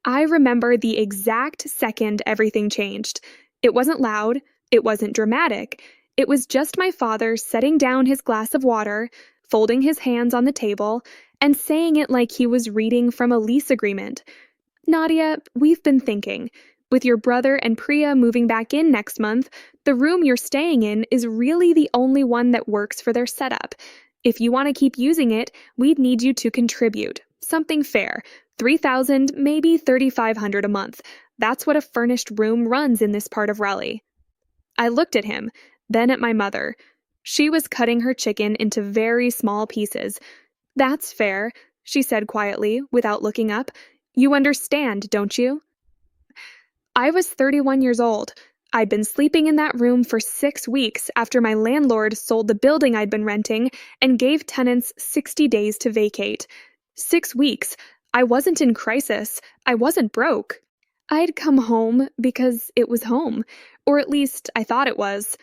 I remember the exact second everything changed. It wasn't loud, it wasn't dramatic. It was just my father setting down his glass of water, folding his hands on the table, and saying it like he was reading from a lease agreement. Nadia, we've been thinking. With your brother and Priya moving back in next month, the room you're staying in is really the only one that works for their setup. If you want to keep using it, we'd need you to contribute. Something fair. 3,000, maybe 3,500 a month. That's what a furnished room runs in this part of Raleigh. I looked at him, then at my mother. She was cutting her chicken into very small pieces. That's fair, she said quietly, without looking up. You understand, don't you? I was 31 years old. I'd been sleeping in that room for 6 weeks after my landlord sold the building I'd been renting and gave tenants 60 days to vacate. 6 weeks. I wasn't in crisis. I wasn't broke. I'd come home because it was home, or at least I thought it was.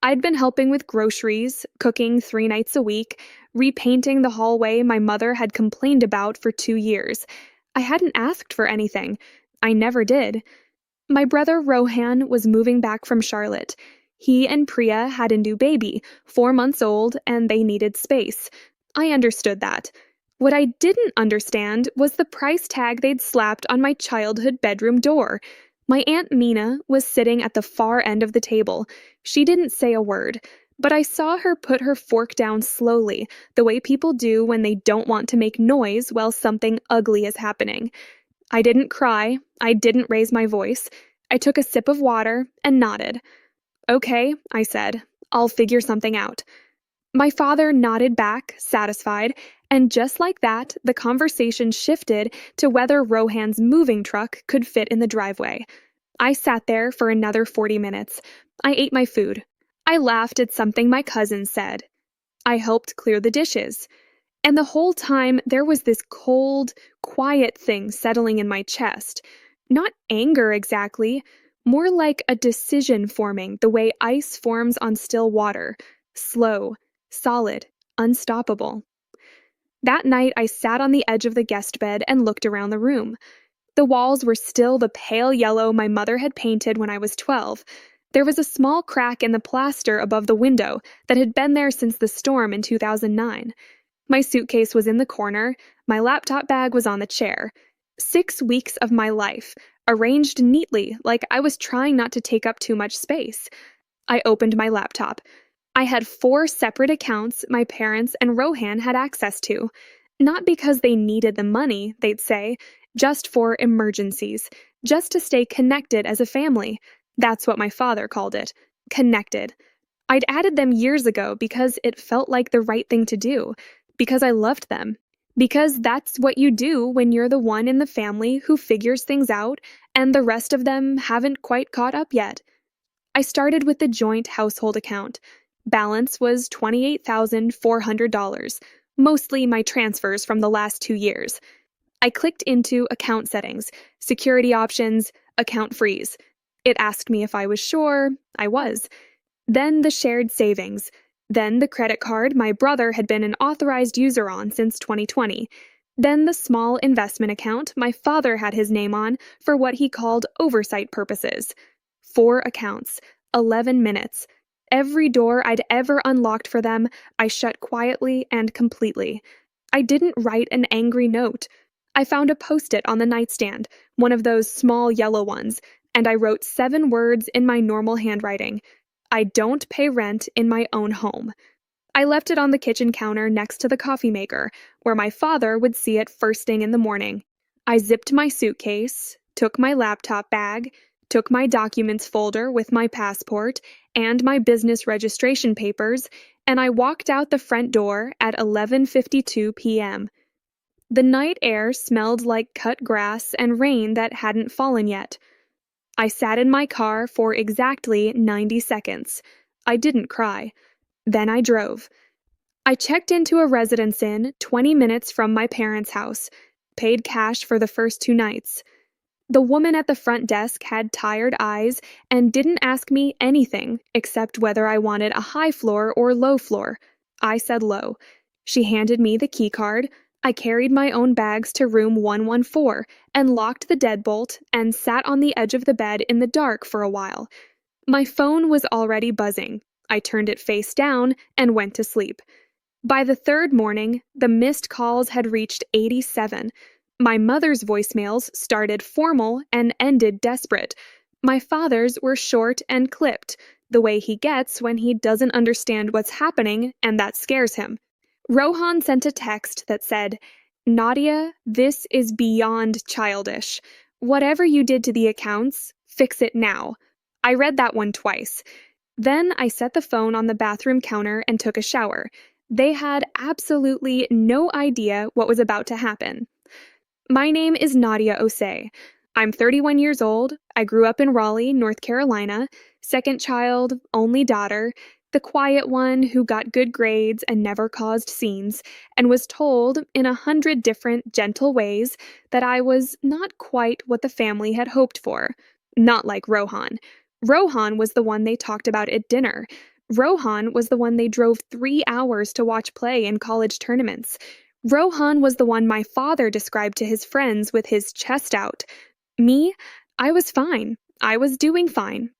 I'd been helping with groceries, cooking 3 nights a week, repainting the hallway my mother had complained about for 2 years. I hadn't asked for anything. I never did. My brother Rohan was moving back from Charlotte. He and Priya had a new baby, 4 months old, and they needed space. I understood that. What I didn't understand was the price tag they'd slapped on my childhood bedroom door. My Aunt Mina was sitting at the far end of the table. She didn't say a word, but I saw her put her fork down slowly, the way people do when they don't want to make noise while something ugly is happening. I didn't cry. I didn't raise my voice. I took a sip of water and nodded. Okay, I said. I'll figure something out. My father nodded back, satisfied, and just like that, the conversation shifted to whether Rohan's moving truck could fit in the driveway. I sat there for another 40 minutes. I ate my food. I laughed at something my cousin said. I helped clear the dishes. And the whole time, there was this cold, quiet thing settling in my chest. Not anger exactly, more like a decision forming the way ice forms on still water. Slow, solid, unstoppable. That night, I sat on the edge of the guest bed and looked around the room. The walls were still the pale yellow my mother had painted when I was 12. There was a small crack in the plaster above the window that had been there since the storm in 2009. My suitcase was in the corner, my laptop bag was on the chair. 6 weeks of my life, arranged neatly like I was trying not to take up too much space. I opened my laptop. I had 4 separate accounts my parents and Rohan had access to. Not because they needed the money, they'd say, just for emergencies, just to stay connected as a family. That's what my father called it, connected. I'd added them years ago because it felt like the right thing to do, because I loved them, because that's what you do when you're the one in the family who figures things out and the rest of them haven't quite caught up yet. I started with the joint household account. Balance was $28,400, mostly my transfers from the last 2 years. I clicked into account settings, security options, account freeze. It asked me if I was sure. I was. Then the shared savings. Then the credit card my brother had been an authorized user on since 2020. Then the small investment account my father had his name on for what he called oversight purposes. 4 accounts, 11 minutes. Every door I'd ever unlocked for them, I shut quietly and completely. I didn't write an angry note. I found a post-it on the nightstand, one of those small yellow ones, and I wrote 7 words in my normal handwriting. I don't pay rent in my own home. I left it on the kitchen counter next to the coffee maker, where my father would see it first thing in the morning. I zipped my suitcase, took my laptop bag, took my documents folder with my passport and my business registration papers, and I walked out the front door at 11:52 p.m. The night air smelled like cut grass and rain that hadn't fallen yet. I sat in my car for exactly 90 seconds. I didn't cry. Then I drove. I checked into a residence inn 20 minutes from my parents' house, paid cash for the first 2 nights. The woman at the front desk had tired eyes and didn't ask me anything except whether I wanted a high floor or low floor. I said low. She handed me the key card. I carried my own bags to room 114 and locked the deadbolt and sat on the edge of the bed in the dark for a while. My phone was already buzzing. I turned it face down and went to sleep. By the third morning, the missed calls had reached 87. My mother's voicemails started formal and ended desperate. My father's were short and clipped, the way he gets when he doesn't understand what's happening and that scares him. Rohan sent a text that said, "Nadia, this is beyond childish. Whatever you did to the accounts, fix it now." I read that one twice. Then I set the phone on the bathroom counter and took a shower. They had absolutely no idea what was about to happen. My name is Nadia Osei. I'm 31 years old. I grew up in Raleigh, North Carolina, second child, only daughter, the quiet one who got good grades and never caused scenes, and was told in 100 different gentle ways that I was not quite what the family had hoped for. Not like Rohan. Rohan was the one they talked about at dinner. Rohan was the one they drove 3 hours to watch play in college tournaments. Rohan was the one my father described to his friends with his chest out. Me? I was fine. I was doing fine.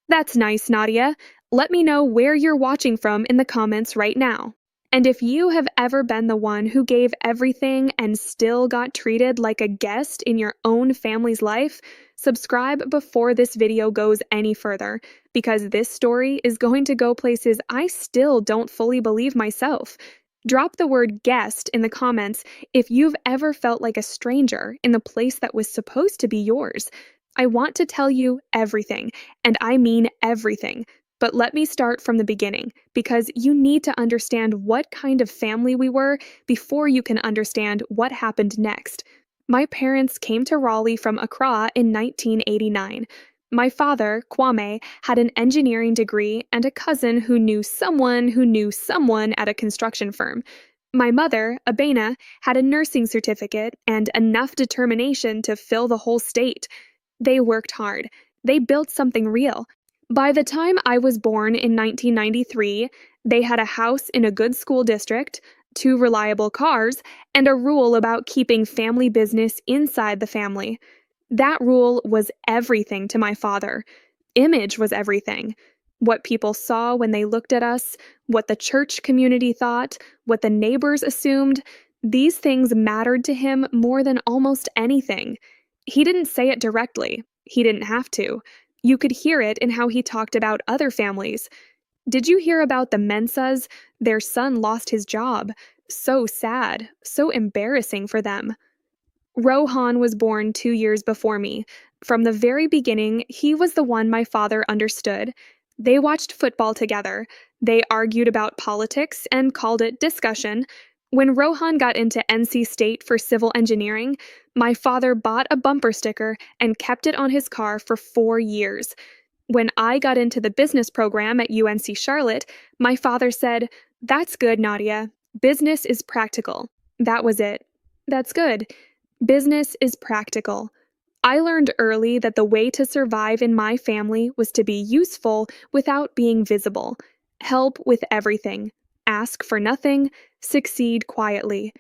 That's nice, Nadia. Let me know where you're watching from in the comments right now. And if you have ever been the one who gave everything and still got treated like a guest in your own family's life, subscribe before this video goes any further, because this story is going to go places I still don't fully believe myself. Drop the word guest in the comments if you've ever felt like a stranger in the place that was supposed to be yours. I want to tell you everything, and I mean everything. But let me start from the beginning, because you need to understand what kind of family we were before you can understand what happened next. My parents came to Raleigh from Accra in 1989. My father, Kwame, had an engineering degree and a cousin who knew someone at a construction firm. My mother, Abena, had a nursing certificate and enough determination to fill the whole state. They worked hard. They built something real. By the time I was born in 1993, they had a house in a good school district, 2 reliable cars, and a rule about keeping family business inside the family. That rule was everything to my father. Image was everything. What people saw when they looked at us, what the church community thought, what the neighbors assumed, these things mattered to him more than almost anything. He didn't say it directly. He didn't have to. You could hear it in how he talked about other families. Did you hear about the Mensahs? Their son lost his job. So sad, so embarrassing for them. Rohan was born 2 years before me. From the very beginning, he was the one my father understood. They watched football together. They argued about politics and called it discussion. When Rohan got into NC State for civil engineering, my father bought a bumper sticker and kept it on his car for 4 years. When I got into the business program at UNC Charlotte, my father said, "That's good, Nadia. Business is practical." That was it. That's good. Business is practical. I learned early that the way to survive in my family was to be useful without being visible. Help with everything. Ask for nothing. Succeed quietly.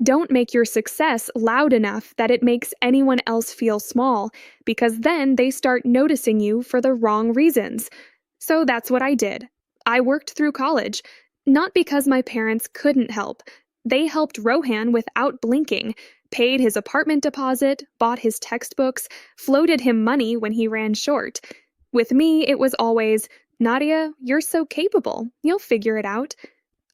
Don't make your success loud enough that it makes anyone else feel small, because then they start noticing you for the wrong reasons. So that's what I did. I worked through college, not because my parents couldn't help. They helped Rohan without blinking, paid his apartment deposit, bought his textbooks, floated him money when he ran short. With me, it was always, "Nadia, you're so capable. You'll figure it out."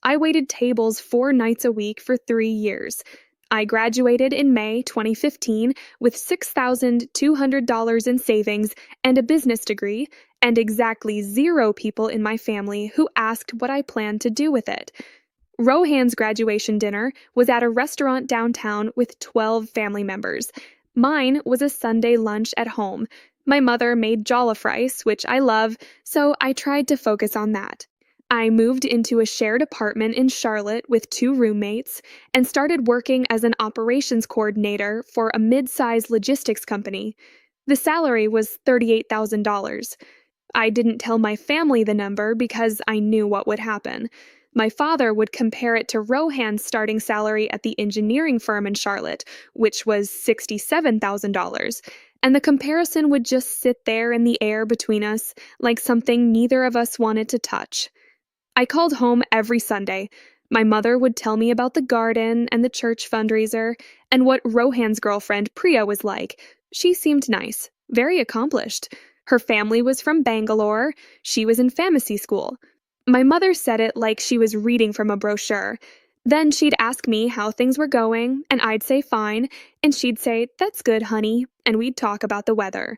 I waited tables 4 nights a week for 3 years. I graduated in May 2015 with $6,200 in savings and a business degree, and exactly 0 people in my family who asked what I planned to do with it. Rohan's graduation dinner was at a restaurant downtown with 12 family members. Mine was a Sunday lunch at home. My mother made jollof rice, which I love, so I tried to focus on that. I moved into a shared apartment in Charlotte with 2 roommates and started working as an operations coordinator for a mid-size logistics company. The salary was $38,000. I didn't tell my family the number because I knew what would happen. My father would compare it to Rohan's starting salary at the engineering firm in Charlotte, which was $67,000. And the comparison would just sit there in the air between us, like something neither of us wanted to touch. I called home every Sunday. My mother would tell me about the garden and the church fundraiser and what Rohan's girlfriend Priya was like. She seemed nice, very accomplished. Her family was from Bangalore. She was in pharmacy school. My mother said it like she was reading from a brochure. Then she'd ask me how things were going, and I'd say fine, and she'd say, "That's good, honey," and we'd talk about the weather.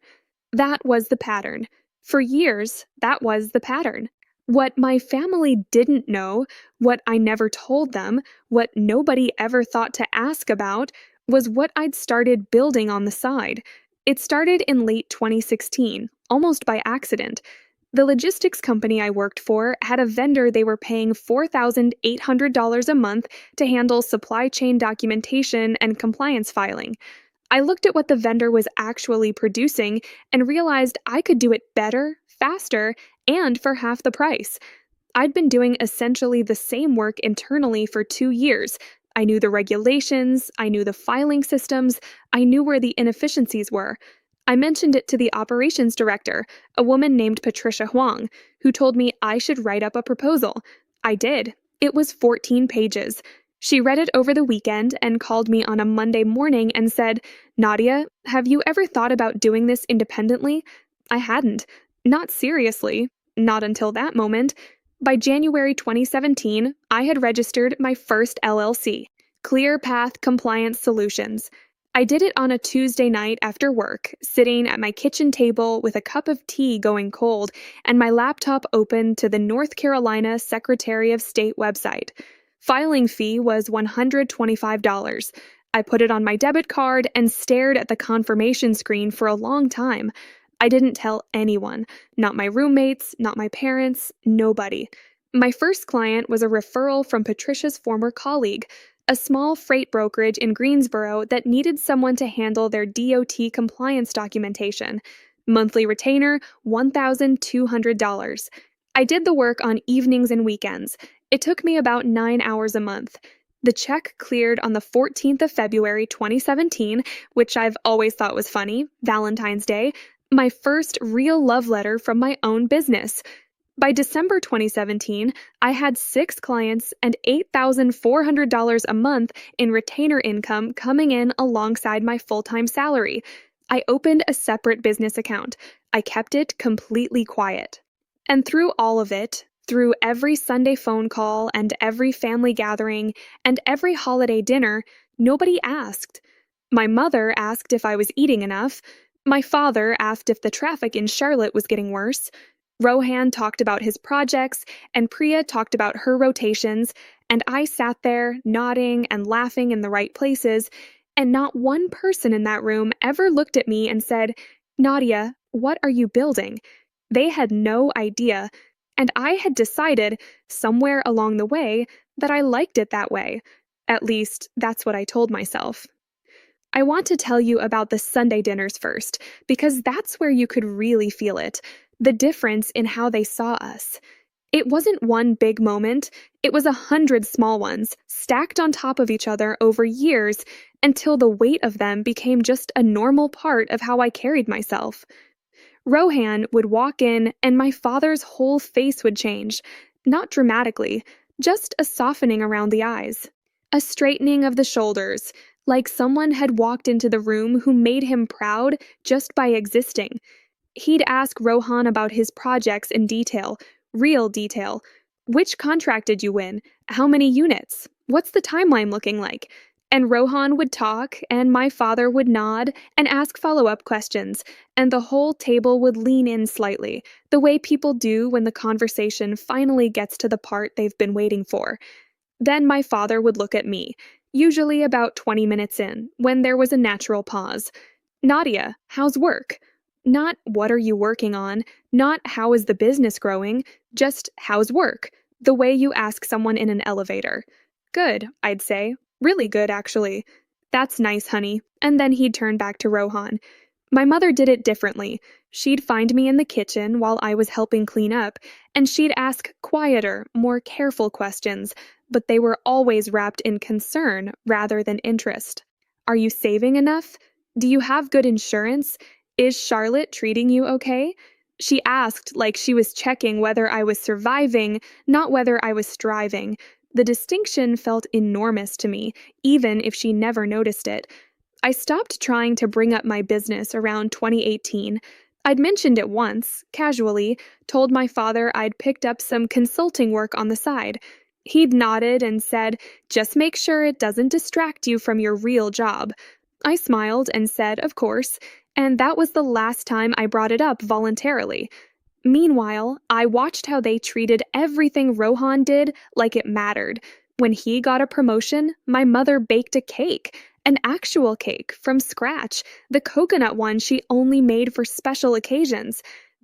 That was the pattern. For years, that was the pattern. What my family didn't know, what I never told them, what nobody ever thought to ask about, was what I'd started building on the side. It started in late 2016, almost by accident. The logistics company I worked for had a vendor they were paying $4,800 a month to handle supply chain documentation and compliance filing. I looked at what the vendor was actually producing and realized I could do it better, faster, and for half the price. I'd been doing essentially the same work internally for 2 years. I knew the regulations, I knew the filing systems, I knew where the inefficiencies were. I mentioned it to the operations director, a woman named Patricia Huang, who told me I should write up a proposal. I did. It was 14 pages. She read it over the weekend and called me on a Monday morning and said, "Nadia, have you ever thought about doing this independently?" I hadn't. Not seriously. Not until that moment. By January 2017, I had registered my first LLC, Clear Path Compliance Solutions. I did it on a Tuesday night after work, sitting at my kitchen table with a cup of tea going cold and my laptop open to the North Carolina Secretary of State website. Filing fee was $125. I put it on my debit card and stared at the confirmation screen for a long time. I didn't tell anyone, not my roommates, not my parents, nobody. My first client was a referral from Patricia's former colleague, a small freight brokerage in Greensboro that needed someone to handle their DOT compliance documentation. Monthly retainer, $1,200. I did the work on evenings and weekends. It took me about 9 hours a month. The check cleared on the 14th of February 2017, which I've always thought was funny, Valentine's Day, my first real love letter from my own business. By December 2017, I had 6 clients and $8,400 a month in retainer income coming in alongside my full-time salary. I opened a separate business account. I kept it completely quiet. And through all of it, through every Sunday phone call and every family gathering and every holiday dinner, nobody asked. My mother asked if I was eating enough. My father asked if the traffic in Charlotte was getting worse. Rohan talked about his projects, and Priya talked about her rotations, and I sat there, nodding and laughing in the right places, and not one person in that room ever looked at me and said, "Nadia, what are you building?" They had no idea, and I had decided, somewhere along the way, that I liked it that way. At least, that's what I told myself. I want to tell you about the Sunday dinners first, because that's where you could really feel it, the difference in how they saw us. It wasn't one big moment, it was 100 small ones, stacked on top of each other over years, until the weight of them became just a normal part of how I carried myself. Rohan would walk in, and my father's whole face would change. Not dramatically, just a softening around the eyes. A straightening of the shoulders, like someone had walked into the room who made him proud just by existing. He'd ask Rohan about his projects in detail, real detail. Which contract did you win? How many units? What's the timeline looking like? And Rohan would talk, and my father would nod and ask follow-up questions, and the whole table would lean in slightly, the way people do when the conversation finally gets to the part they've been waiting for. Then my father would look at me, usually about 20 minutes in, when there was a natural pause. "Nadia, how's work?" Not "what are you working on?" Not "how is the business growing?" Just "how's work?" The way you ask someone in an elevator. "Good," I'd say. "Really good, actually." "That's nice, honey." And then he'd turn back to Rohan. My mother did it differently. She'd find me in the kitchen while I was helping clean up, and she'd ask quieter, more careful questions, but they were always wrapped in concern rather than interest. Are you saving enough? Do you have good insurance? Is Charlotte treating you okay? She asked like she was checking whether I was surviving, not whether I was striving. The distinction felt enormous to me, even if she never noticed it. I stopped trying to bring up my business around 2018. I'd mentioned it once, casually, told my father I'd picked up some consulting work on the side. He'd nodded and said, "Just make sure it doesn't distract you from your real job." I smiled and said, "Of course," and that was the last time I brought it up voluntarily. Meanwhile, I watched how they treated everything Rohan did like it mattered. When he got a promotion, my mother baked a cake, an actual cake, from scratch, the coconut one she only made for special occasions.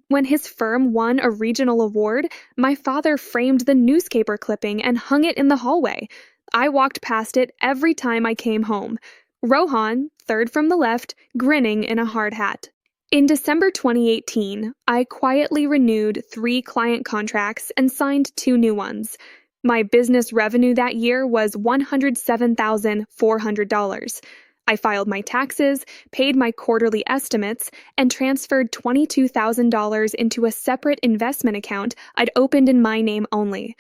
When his firm won a regional award, my father framed the newspaper clipping and hung it in the hallway. I walked past it every time I came home. Rohan, third from the left, grinning in a hard hat. In December 2018, I quietly renewed 3 client contracts and signed 2 new ones. My business revenue that year was $107,400. I filed my taxes, paid my quarterly estimates, and transferred $22,000 into a separate investment account I'd opened in my name only.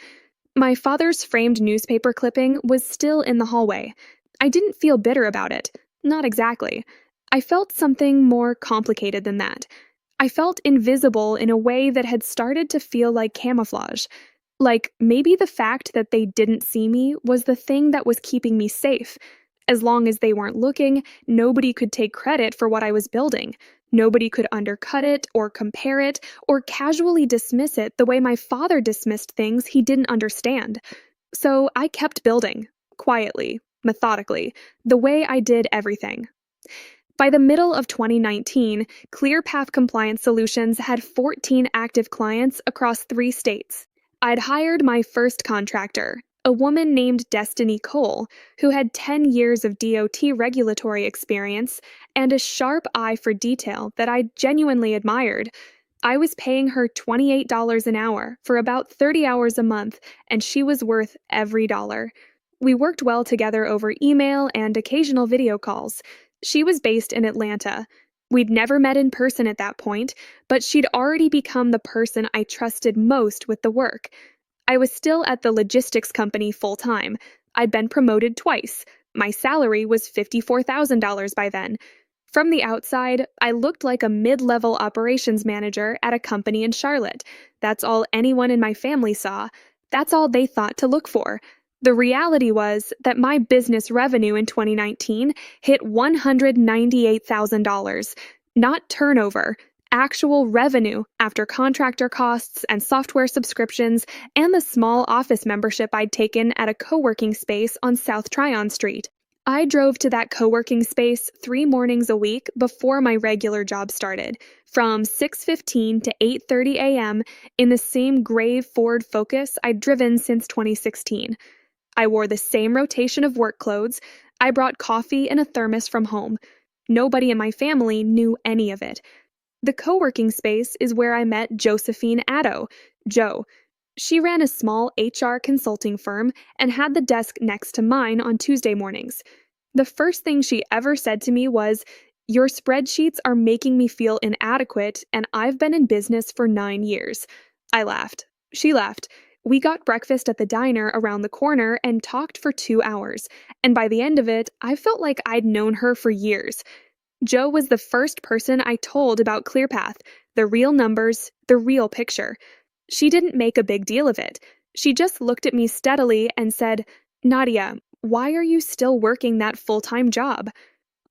My father's framed newspaper clipping was still in the hallway. I didn't feel bitter about it. Not exactly. I felt something more complicated than that. I felt invisible in a way that had started to feel like camouflage. Like maybe the fact that they didn't see me was the thing that was keeping me safe. As long as they weren't looking, nobody could take credit for what I was building. Nobody could undercut it or compare it or casually dismiss it the way my father dismissed things he didn't understand. So I kept building, quietly, methodically, the way I did everything. By the middle of 2019, ClearPath Compliance Solutions had 14 active clients across 3 states. I'd hired my first contractor, a woman named Destiny Cole, who had 10 years of DOT regulatory experience and a sharp eye for detail that I genuinely admired. I was paying her $28 an hour for about 30 hours a month, and she was worth every dollar. We worked well together over email and occasional video calls. She was based in Atlanta. We'd never met in person at that point, but she'd already become the person I trusted most with the work. I was still at the logistics company full-time. I'd been promoted twice. My salary was $54,000 by then. From the outside, I looked like a mid-level operations manager at a company in Charlotte. That's all anyone in my family saw. That's all they thought to look for. The reality was that my business revenue in 2019 hit $198,000. Not turnover, actual revenue after contractor costs and software subscriptions and the small office membership I'd taken at a co-working space on South Tryon Street. I drove to that co-working space 3 mornings a week before my regular job started, from 6:15 to 8:30 a.m. in the same gray Ford Focus I'd driven since 2016. I wore the same rotation of work clothes. I brought coffee in a thermos from home. Nobody in my family knew any of it. The co-working space is where I met Josephine Addo, Jo. She ran a small HR consulting firm and had the desk next to mine on Tuesday mornings. The first thing she ever said to me was, "Your spreadsheets are making me feel inadequate, and I've been in business for 9 years." I laughed. She laughed. We got breakfast at the diner around the corner and talked for 2 hours, and by the end of it, I felt like I'd known her for years. Jo was the first person I told about ClearPath, the real numbers, the real picture. She didn't make a big deal of it. She just looked at me steadily and said, "Nadia, why are you still working that full-time job?"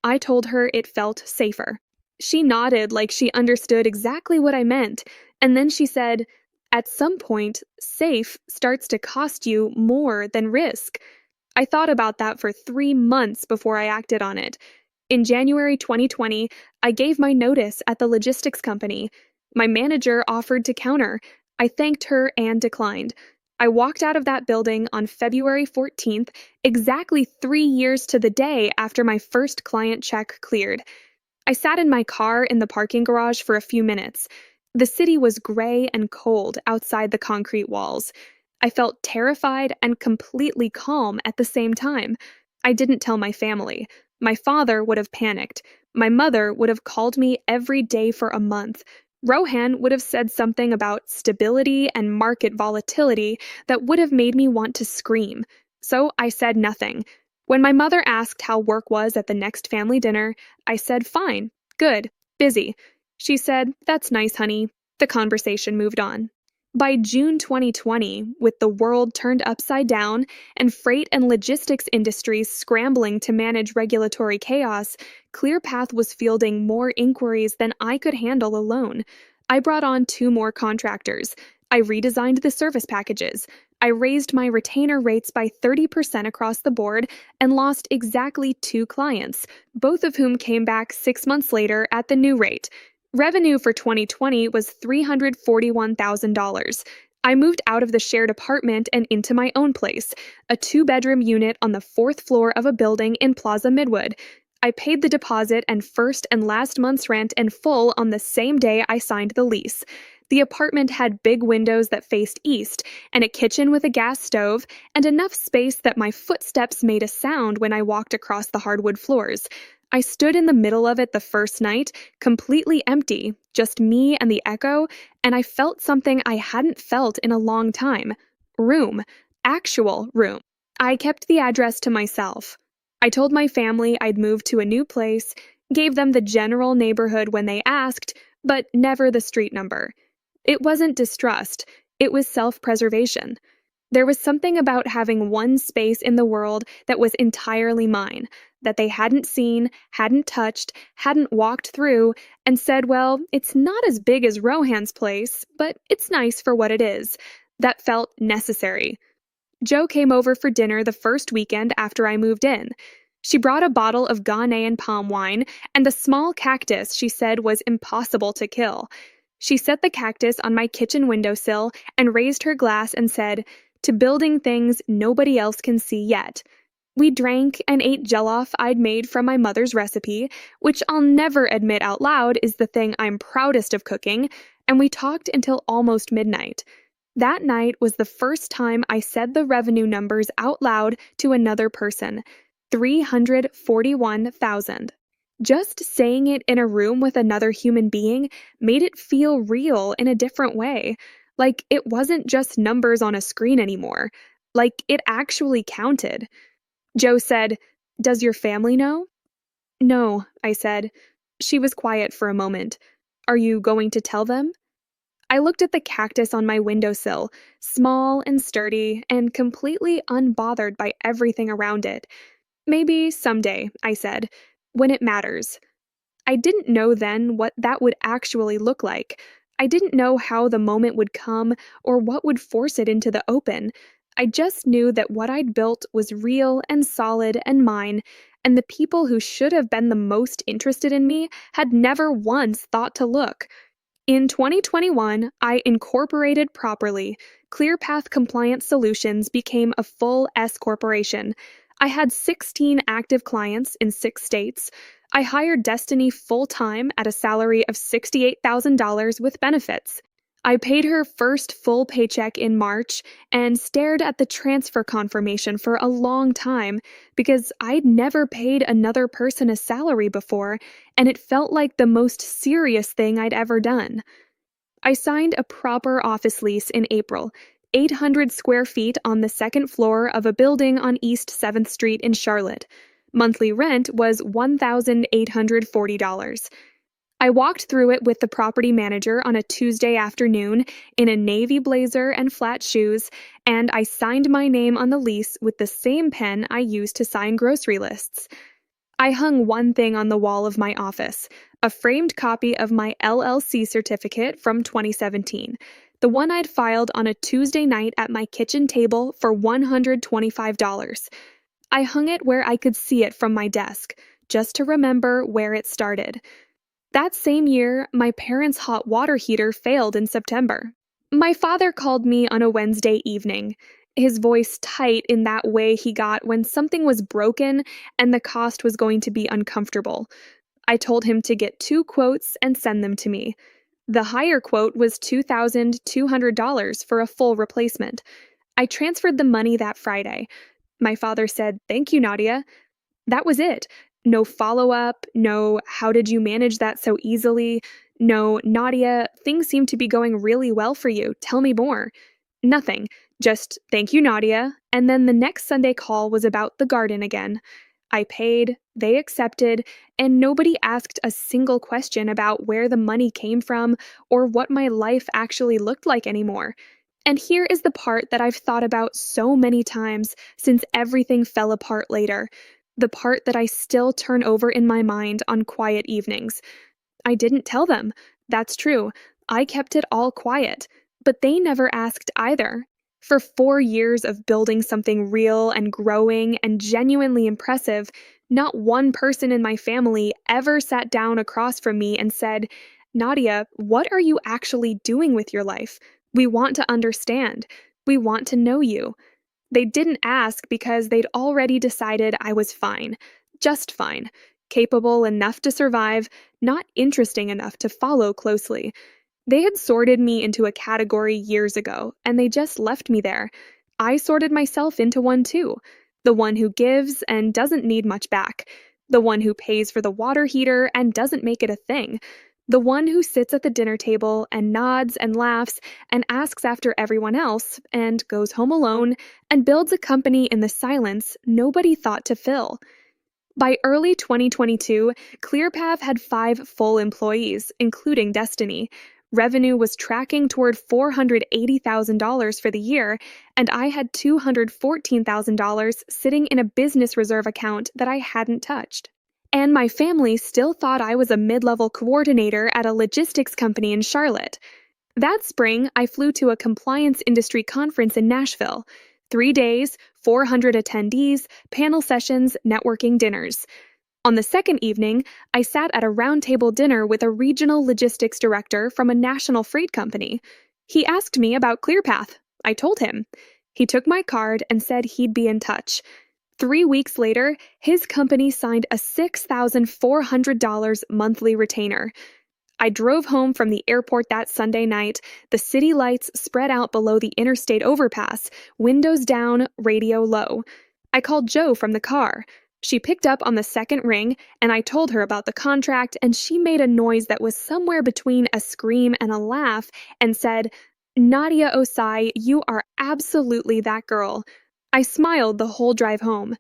I told her it felt safer. She nodded like she understood exactly what I meant, and then she said, "At some point, safe starts to cost you more than risk." I thought about that for 3 months before I acted on it. In January 2020, I gave my notice at the logistics company. My manager offered to counter. I thanked her and declined. I walked out of that building on February 14th, exactly 3 years to the day after my first client check cleared. I sat in my car in the parking garage for a few minutes. The city was gray and cold outside the concrete walls. I felt terrified and completely calm at the same time. I didn't tell my family. My father would have panicked. My mother would have called me every day for a month. Rohan would have said something about stability and market volatility that would have made me want to scream. So I said nothing. When my mother asked how work was at the next family dinner, I said, "Fine, good, busy." She said, "That's nice, honey." The conversation moved on. By June 2020, with the world turned upside down and freight and logistics industries scrambling to manage regulatory chaos, ClearPath was fielding more inquiries than I could handle alone. I brought on 2 more contractors. I redesigned the service packages. I raised my retainer rates by 30% across the board and lost exactly 2 clients, both of whom came back 6 months later at the new rate. Revenue for 2020 was $341,000. I moved out of the shared apartment and into my own place, a 2-bedroom unit on the 4th floor of a building in Plaza Midwood. I paid the deposit and first and last month's rent in full on the same day I signed the lease. The apartment had big windows that faced east, and a kitchen with a gas stove, and enough space that my footsteps made a sound when I walked across the hardwood floors. I stood in the middle of it the first night, completely empty, just me and the echo, and I felt something I hadn't felt in a long time. Room. Actual room. I kept the address to myself. I told my family I'd moved to a new place, gave them the general neighborhood when they asked, but never the street number. It wasn't distrust, it was self-preservation. There was something about having one space in the world that was entirely mine, that they hadn't seen, hadn't touched, hadn't walked through, and said, well, it's not as big as Rohan's place, but it's nice for what it is. That felt necessary. Jo came over for dinner the first weekend after I moved in. She brought a bottle of Ghanaian palm wine and a small cactus she said was impossible to kill. She set the cactus on my kitchen windowsill and raised her glass and said, "To building things nobody else can see yet." We drank and ate jollof I'd made from my mother's recipe, which I'll never admit out loud is the thing I'm proudest of cooking, and we talked until almost midnight. That night was the first time I said the revenue numbers out loud to another person. 341,000. Just saying it in a room with another human being made it feel real in a different way. Like it wasn't just numbers on a screen anymore. Like it actually counted. Jo said, "Does your family know?" "No," I said. She was quiet for a moment. "Are you going to tell them?" I looked at the cactus on my windowsill, small and sturdy and completely unbothered by everything around it. "Maybe someday," I said, "when it matters." I didn't know then what that would actually look like. I didn't know how the moment would come or what would force it into the open. I just knew that what I'd built was real and solid and mine, and the people who should have been the most interested in me had never once thought to look. In 2021, I incorporated properly. ClearPath Compliance Solutions became a full S corporation. I had 16 active clients in 6 states. I hired Destiny full-time at a salary of $68,000 with benefits. I paid her first full paycheck in March and stared at the transfer confirmation for a long time because I'd never paid another person a salary before, and it felt like the most serious thing I'd ever done. I signed a proper office lease in April, 800 square feet on the 2nd floor of a building on East 7th Street in Charlotte. Monthly rent was $1,840. I walked through it with the property manager on a Tuesday afternoon in a navy blazer and flat shoes, and I signed my name on the lease with the same pen I used to sign grocery lists. I hung one thing on the wall of my office, a framed copy of my LLC certificate from 2017, the one I'd filed on a Tuesday night at my kitchen table for $125. I hung it where I could see it from my desk, just to remember where it started. That same year, my parents' hot water heater failed in September. My father called me on a Wednesday evening, his voice tight in that way he got when something was broken and the cost was going to be uncomfortable. I told him to get 2 quotes and send them to me. The higher quote was $2,200 for a full replacement. I transferred the money that Friday. My father said, "Thank you, Nadia." That was it. No follow up, no, "How did you manage that so easily?" No, "Nadia, things seem to be going really well for you. Tell me more." Nothing. Just, "Thank you, Nadia." And then the next Sunday call was about the garden again. I paid, they accepted, and nobody asked a single question about where the money came from or what my life actually looked like anymore. And here is the part that I've thought about so many times since everything fell apart later. The part that I still turn over in my mind on quiet evenings. I didn't tell them. That's true. I kept it all quiet. But they never asked either. For 4 years of building something real and growing and genuinely impressive, not one person in my family ever sat down across from me and said, "Nadia, what are you actually doing with your life? We want to understand. We want to know you." They didn't ask because they'd already decided I was fine. Just fine. Capable enough to survive, not interesting enough to follow closely. They had sorted me into a category years ago, and they just left me there. I sorted myself into one too. The one who gives and doesn't need much back. The one who pays for the water heater and doesn't make it a thing. The one who sits at the dinner table and nods and laughs and asks after everyone else and goes home alone and builds a company in the silence nobody thought to fill. By early 2022, ClearPath had 5 full employees, including Destiny. Revenue was tracking toward $480,000 for the year, and I had $214,000 sitting in a business reserve account that I hadn't touched. And my family still thought I was a mid-level coordinator at a logistics company in Charlotte. That spring, I flew to a compliance industry conference in Nashville. 3 days, 400 attendees, panel sessions, networking dinners. On the second evening, I sat at a roundtable dinner with a regional logistics director from a national freight company. He asked me about ClearPath. I told him. He took my card and said he'd be in touch. 3 weeks later, his company signed a $6,400 monthly retainer. I drove home from the airport that Sunday night, the city lights spread out below the interstate overpass, windows down, radio low. I called Jo from the car. She picked up on the second ring, and I told her about the contract, and she made a noise that was somewhere between a scream and a laugh and said, "Nadia Osai, you are absolutely that girl." I smiled the whole drive home.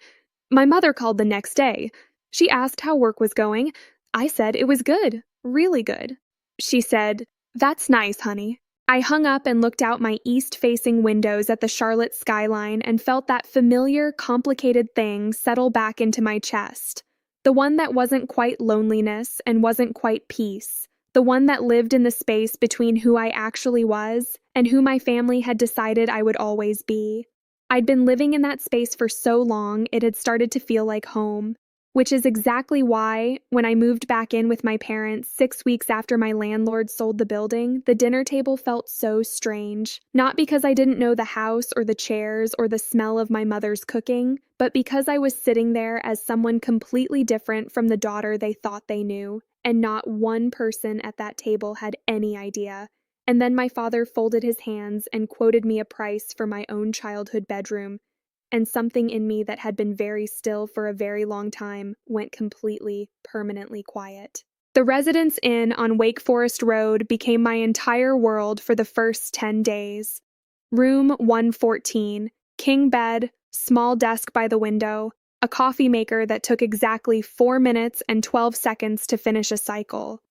My mother called the next day. She asked how work was going. I said it was good, really good. She said, "That's nice, honey." I hung up and looked out my east-facing windows at the Charlotte skyline and felt that familiar, complicated thing settle back into my chest. The one that wasn't quite loneliness and wasn't quite peace. The one that lived in the space between who I actually was and who my family had decided I would always be. I'd been living in that space for so long it had started to feel like home. Which is exactly why, when I moved back in with my parents 6 weeks after my landlord sold the building, the dinner table felt so strange. Not because I didn't know the house or the chairs or the smell of my mother's cooking, but because I was sitting there as someone completely different from the daughter they thought they knew, and not one person at that table had any idea. And then my father folded his hands and quoted me a price for my own childhood bedroom. And something in me that had been very still for a very long time went completely, permanently quiet. The Residence Inn on Wake Forest Road became my entire world for the first 10 days. Room 114, king bed, small desk by the window, a coffee maker that took exactly 4 minutes and 12 seconds to finish a cycle.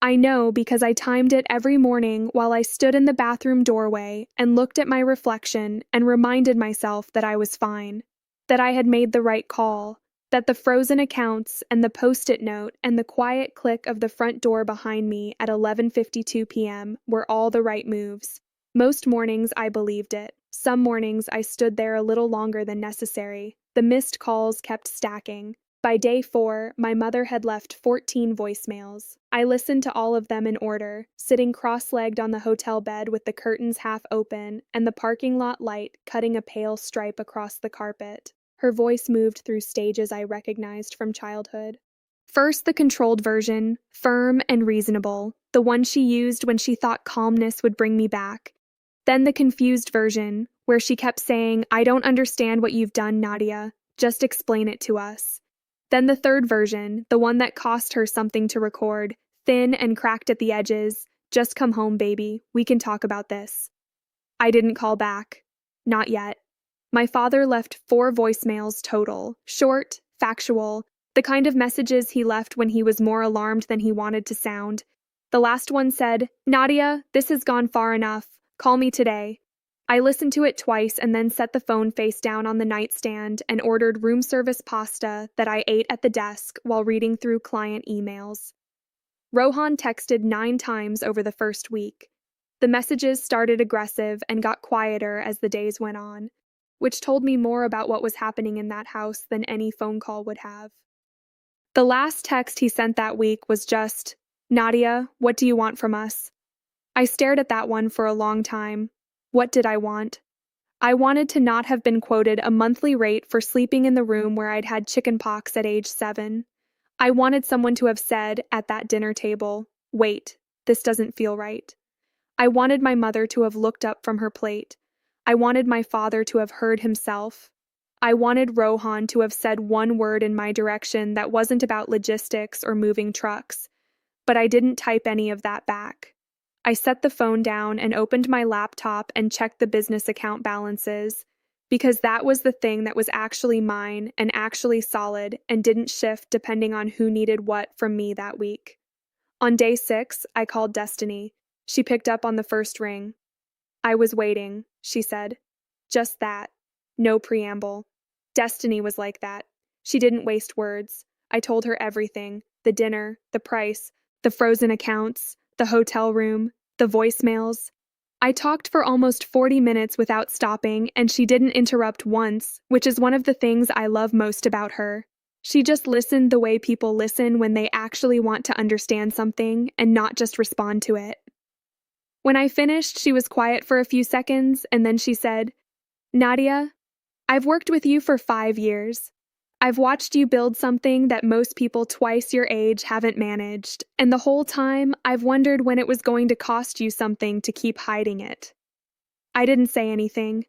I know because I timed it every morning while I stood in the bathroom doorway and looked at my reflection and reminded myself that I was fine, that I had made the right call, that the frozen accounts and the post-it note and the quiet click of the front door behind me at 11:52 p.m. were all the right moves. Most mornings I believed it. Some mornings I stood there a little longer than necessary. The missed calls kept stacking. By day 4, my mother had left 14 voicemails. I listened to all of them in order, sitting cross-legged on the hotel bed with the curtains half open and the parking lot light cutting a pale stripe across the carpet. Her voice moved through stages I recognized from childhood. First, the controlled version, firm and reasonable, the one she used when she thought calmness would bring me back. Then the confused version, where she kept saying, "I don't understand what you've done, Nadia. Just explain it to us." Then the third version, the one that cost her something to record, thin and cracked at the edges. "Just come home, baby. We can talk about this." I didn't call back. Not yet. My father left 4 voicemails total, short, factual, the kind of messages he left when he was more alarmed than he wanted to sound. The last one said, "Nadia, this has gone far enough. Call me today." I listened to it twice and then set the phone face down on the nightstand and ordered room service pasta that I ate at the desk while reading through client emails. Rohan texted 9 times over the first week. The messages started aggressive and got quieter as the days went on, which told me more about what was happening in that house than any phone call would have. The last text he sent that week was just, "Nadia, what do you want from us?" I stared at that one for a long time. What did I want? I wanted to not have been quoted a monthly rate for sleeping in the room where I'd had chickenpox at age 7. I wanted someone to have said, at that dinner table, "Wait, this doesn't feel right." I wanted my mother to have looked up from her plate. I wanted my father to have heard himself. I wanted Rohan to have said one word in my direction that wasn't about logistics or moving trucks. But I didn't type any of that back. I set the phone down and opened my laptop and checked the business account balances, because that was the thing that was actually mine and actually solid and didn't shift depending on who needed what from me that week. On day 6, I called Destiny. She picked up on the first ring. "I was waiting," she said. Just that. No preamble. Destiny was like that. She didn't waste words. I told her everything: the dinner, the price, the frozen accounts, the hotel room, the voicemails. I talked for almost 40 minutes without stopping, and she didn't interrupt once, which is one of the things I love most about her. She just listened the way people listen when they actually want to understand something and not just respond to it. When I finished, she was quiet for a few seconds, and then she said, "Nadia, I've worked with you for 5 years. I've watched you build something that most people twice your age haven't managed, and the whole time I've wondered when it was going to cost you something to keep hiding it." I didn't say anything.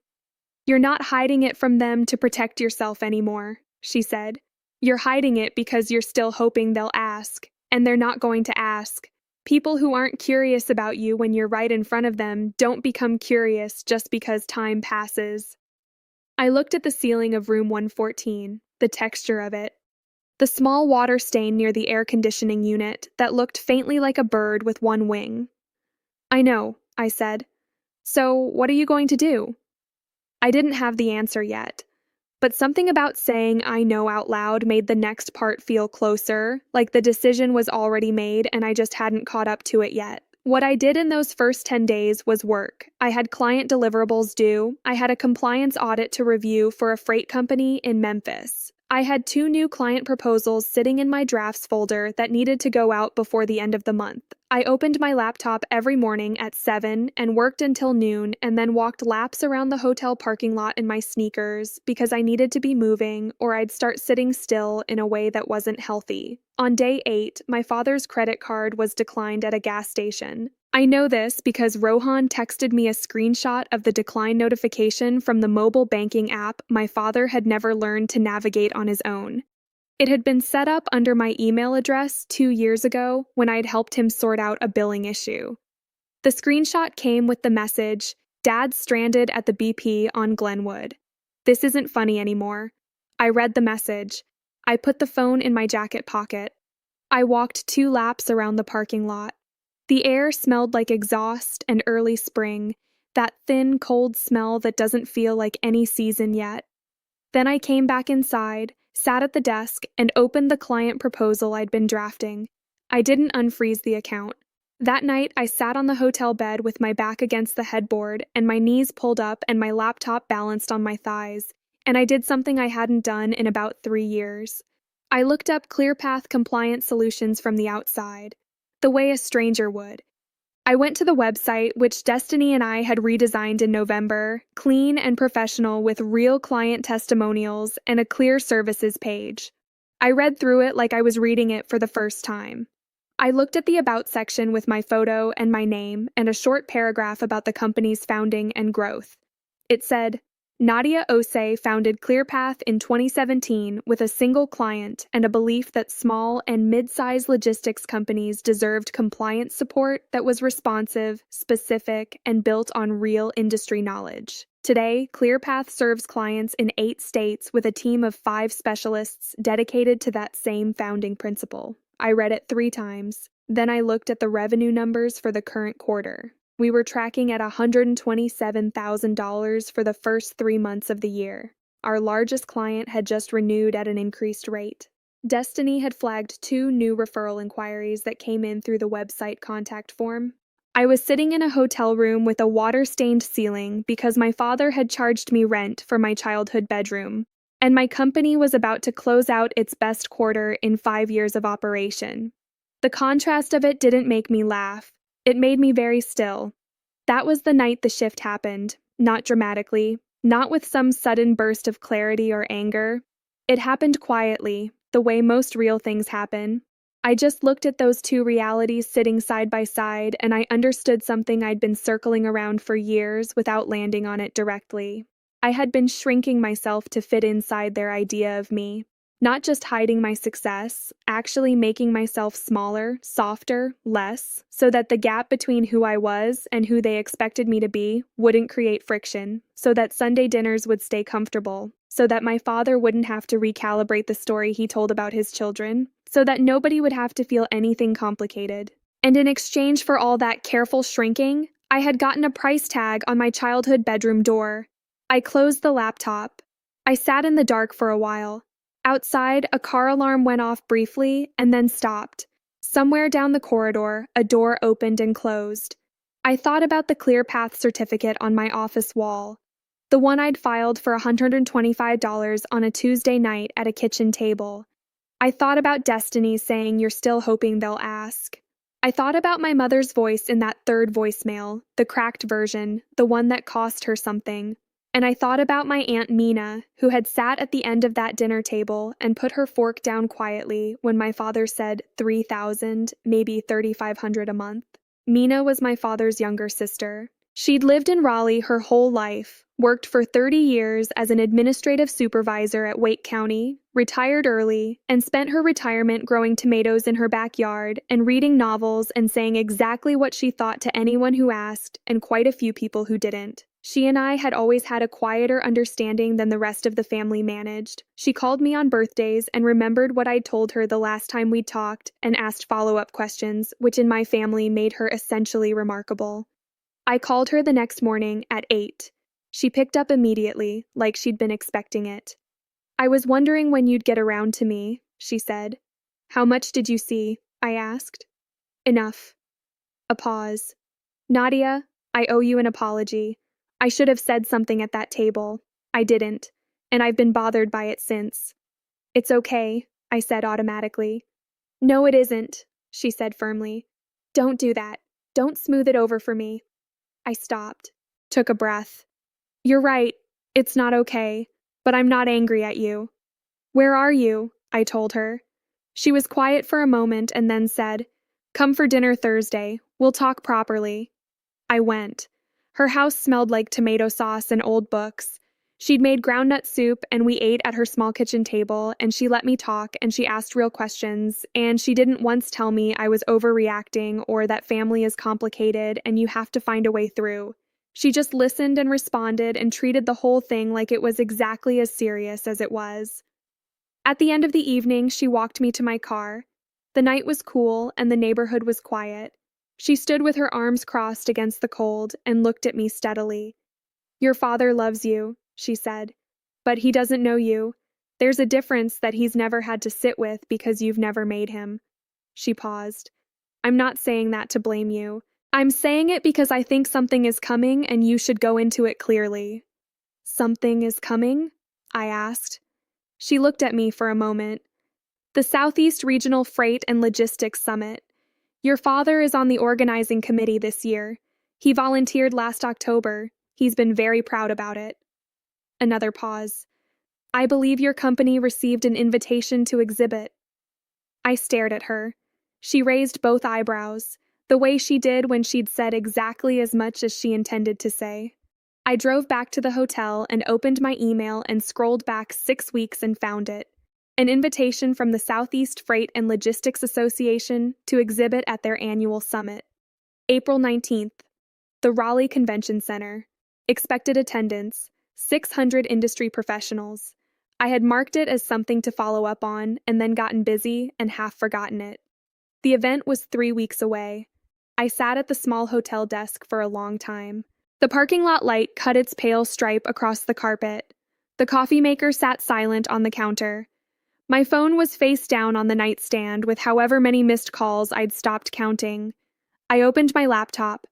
"You're not hiding it from them to protect yourself anymore," she said. "You're hiding it because you're still hoping they'll ask, and they're not going to ask. People who aren't curious about you when you're right in front of them don't become curious just because time passes." I looked at the ceiling of room 114, the texture of it. The small water stain near the air conditioning unit that looked faintly like a bird with one wing. "I know," I said. "So, what are you going to do?" I didn't have the answer yet, but something about saying "I know" out loud made the next part feel closer, like the decision was already made and I just hadn't caught up to it yet. What I did in those first 10 days was work. I had client deliverables due. I had a compliance audit to review for a freight company in Memphis. I had 2 new client proposals sitting in my drafts folder that needed to go out before the end of the month. I opened my laptop every morning at 7 and worked until noon and then walked laps around the hotel parking lot in my sneakers because I needed to be moving or I'd start sitting still in a way that wasn't healthy. On day 8, my father's credit card was declined at a gas station. I know this because Rohan texted me a screenshot of the decline notification from the mobile banking app my father had never learned to navigate on his own. It had been set up under my email address 2 years ago when I'd helped him sort out a billing issue. The screenshot came with the message, "Dad's stranded at the BP on Glenwood. This isn't funny anymore." I read the message. I put the phone in my jacket pocket. I walked 2 laps around the parking lot. The air smelled like exhaust and early spring, that thin, cold smell that doesn't feel like any season yet. Then I came back inside, sat at the desk, and opened the client proposal I'd been drafting. I didn't unfreeze the account. That night, I sat on the hotel bed with my back against the headboard and my knees pulled up and my laptop balanced on my thighs, and I did something I hadn't done in about 3 years. I looked up ClearPath compliance solutions from the outside, the way a stranger would. I went to the website, which Destiny and I had redesigned in November, clean and professional with real client testimonials and a clear services page. I read through it like I was reading it for the first time. I looked at the About section with my photo and my name and a short paragraph about the company's founding and growth. It said, Nadia Osei founded ClearPath in 2017 with a single client and a belief that small and mid-sized logistics companies deserved compliance support that was responsive, specific, and built on real industry knowledge. Today, ClearPath serves clients in 8 states with a team of 5 specialists dedicated to that same founding principle. I read it 3 times. Then I looked at the revenue numbers for the current quarter. We were tracking at $127,000 for the first 3 months of the year. Our largest client had just renewed at an increased rate. Destiny had flagged 2 new referral inquiries that came in through the website contact form. I was sitting in a hotel room with a water-stained ceiling because my father had charged me rent for my childhood bedroom, and my company was about to close out its best quarter in 5 years of operation. The contrast of it didn't make me laugh. It made me very still. That was the night the shift happened, not dramatically, not with some sudden burst of clarity or anger. It happened quietly, the way most real things happen. I just looked at those 2 realities sitting side by side, and I understood something I'd been circling around for years without landing on it directly. I had been shrinking myself to fit inside their idea of me. Not just hiding my success, actually making myself smaller, softer, less, so that the gap between who I was and who they expected me to be wouldn't create friction, so that Sunday dinners would stay comfortable, so that my father wouldn't have to recalibrate the story he told about his children, so that nobody would have to feel anything complicated. And in exchange for all that careful shrinking, I had gotten a price tag on my childhood bedroom door. I closed the laptop. I sat in the dark for a while. Outside, a car alarm went off briefly and then stopped. Somewhere down the corridor, a door opened and closed. I thought about the ClearPath certificate on my office wall, the one I'd filed for $125 on a Tuesday night at a kitchen table. I thought about Destiny saying you're still hoping they'll ask. I thought about my mother's voice in that 3rd voicemail, the cracked version, the one that cost her something. And I thought about my Aunt Mina, who had sat at the end of that dinner table and put her fork down quietly when my father said $3,000, maybe $3,500 a month. Mina was my father's younger sister. She'd lived in Raleigh her whole life, worked for 30 years as an administrative supervisor at Wake County, retired early, and spent her retirement growing tomatoes in her backyard and reading novels and saying exactly what she thought to anyone who asked, and quite a few people who didn't. She and I had always had a quieter understanding than the rest of the family managed. She called me on birthdays and remembered what I'd told her the last time we'd talked and asked follow-up questions, which in my family made her essentially remarkable. I called her the next morning at 8. She picked up immediately, like she'd been expecting it. I was wondering when you'd get around to me, she said. How much did you see? I asked. Enough. A pause. Nadia, I owe you an apology. I should have said something at that table. I didn't, and I've been bothered by it since. It's okay, I said automatically. No, it isn't, she said firmly. Don't do that. Don't smooth it over for me. I stopped, took a breath. You're right, it's not okay, but I'm not angry at you. Where are you? I told her. She was quiet for a moment and then said, Come for dinner Thursday. We'll talk properly. I went. Her house smelled like tomato sauce and old books. She'd made groundnut soup and we ate at her small kitchen table, and she let me talk and she asked real questions, and she didn't once tell me I was overreacting or that family is complicated and you have to find a way through. She just listened and responded and treated the whole thing like it was exactly as serious as it was. At the end of the evening, she walked me to my car. The night was cool and the neighborhood was quiet. She stood with her arms crossed against the cold and looked at me steadily. Your father loves you, she said, but he doesn't know you. There's a difference that he's never had to sit with because you've never made him. She paused. I'm not saying that to blame you. I'm saying it because I think something is coming and you should go into it clearly. Something is coming? I asked. She looked at me for a moment. The Southeast Regional Freight and Logistics Summit. Your father is on the organizing committee this year. He volunteered last October. He's been very proud about it. Another pause. I believe your company received an invitation to exhibit. I stared at her. She raised both eyebrows, the way she did when she'd said exactly as much as she intended to say. I drove back to the hotel and opened my email and scrolled back 6 weeks and found it. An invitation from the Southeast Freight and Logistics Association to exhibit at their annual summit. April 19th. The Raleigh Convention Center. Expected attendance, 600 industry professionals. I had marked it as something to follow up on and then gotten busy and half forgotten it. The event was 3 weeks away. I sat at the small hotel desk for a long time. The parking lot light cut its pale stripe across the carpet. The coffee maker sat silent on the counter. My phone was face down on the nightstand with however many missed calls I'd stopped counting. I opened my laptop.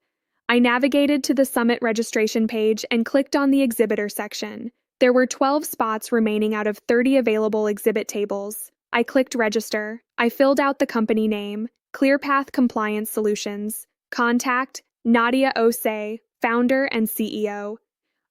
I navigated to the summit registration page and clicked on the exhibitor section. There were 12 spots remaining out of 30 available exhibit tables. I clicked register. I filled out the company name, ClearPath Compliance Solutions. Contact, Nadia Osei, founder and CEO.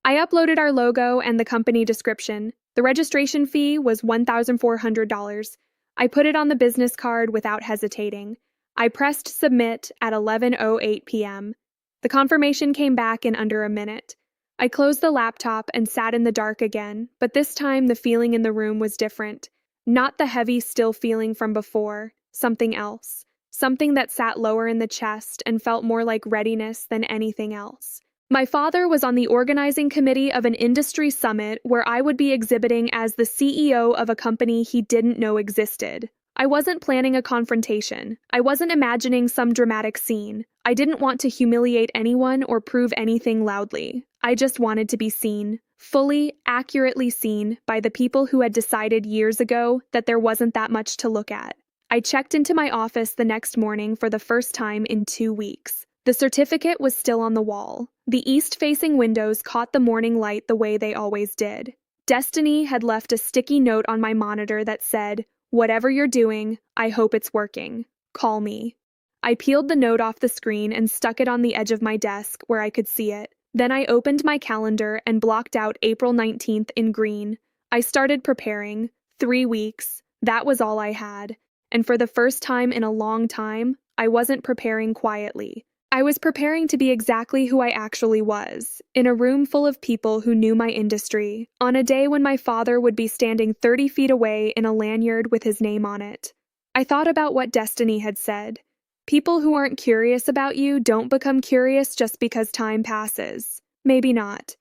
I uploaded our logo and the company description. The registration fee was $1,400. I put it on the business card without hesitating. I pressed submit at 11:08 p.m. The confirmation came back in under a minute. I closed the laptop and sat in the dark again, but this time the feeling in the room was different. Not the heavy, still feeling from before, something else. Something that sat lower in the chest and felt more like readiness than anything else. My father was on the organizing committee of an industry summit where I would be exhibiting as the CEO of a company he didn't know existed. I wasn't planning a confrontation. I wasn't imagining some dramatic scene. I didn't want to humiliate anyone or prove anything loudly. I just wanted to be seen, fully, accurately seen by the people who had decided years ago that there wasn't that much to look at. I checked into my office the next morning for the first time in 2 weeks. The certificate was still on the wall. The east-facing windows caught the morning light the way they always did. Destiny had left a sticky note on my monitor that said, "Whatever you're doing, I hope it's working. Call me." I peeled the note off the screen and stuck it on the edge of my desk where I could see it. Then I opened my calendar and blocked out April 19th in green. I started preparing. 3 weeks. That was all I had. And for the first time in a long time, I wasn't preparing quietly. I was preparing to be exactly who I actually was, in a room full of people who knew my industry, on a day when my father would be standing 30 feet away in a lanyard with his name on it. I thought about what Destiny had said. People who aren't curious about you don't become curious just because time passes. Maybe not.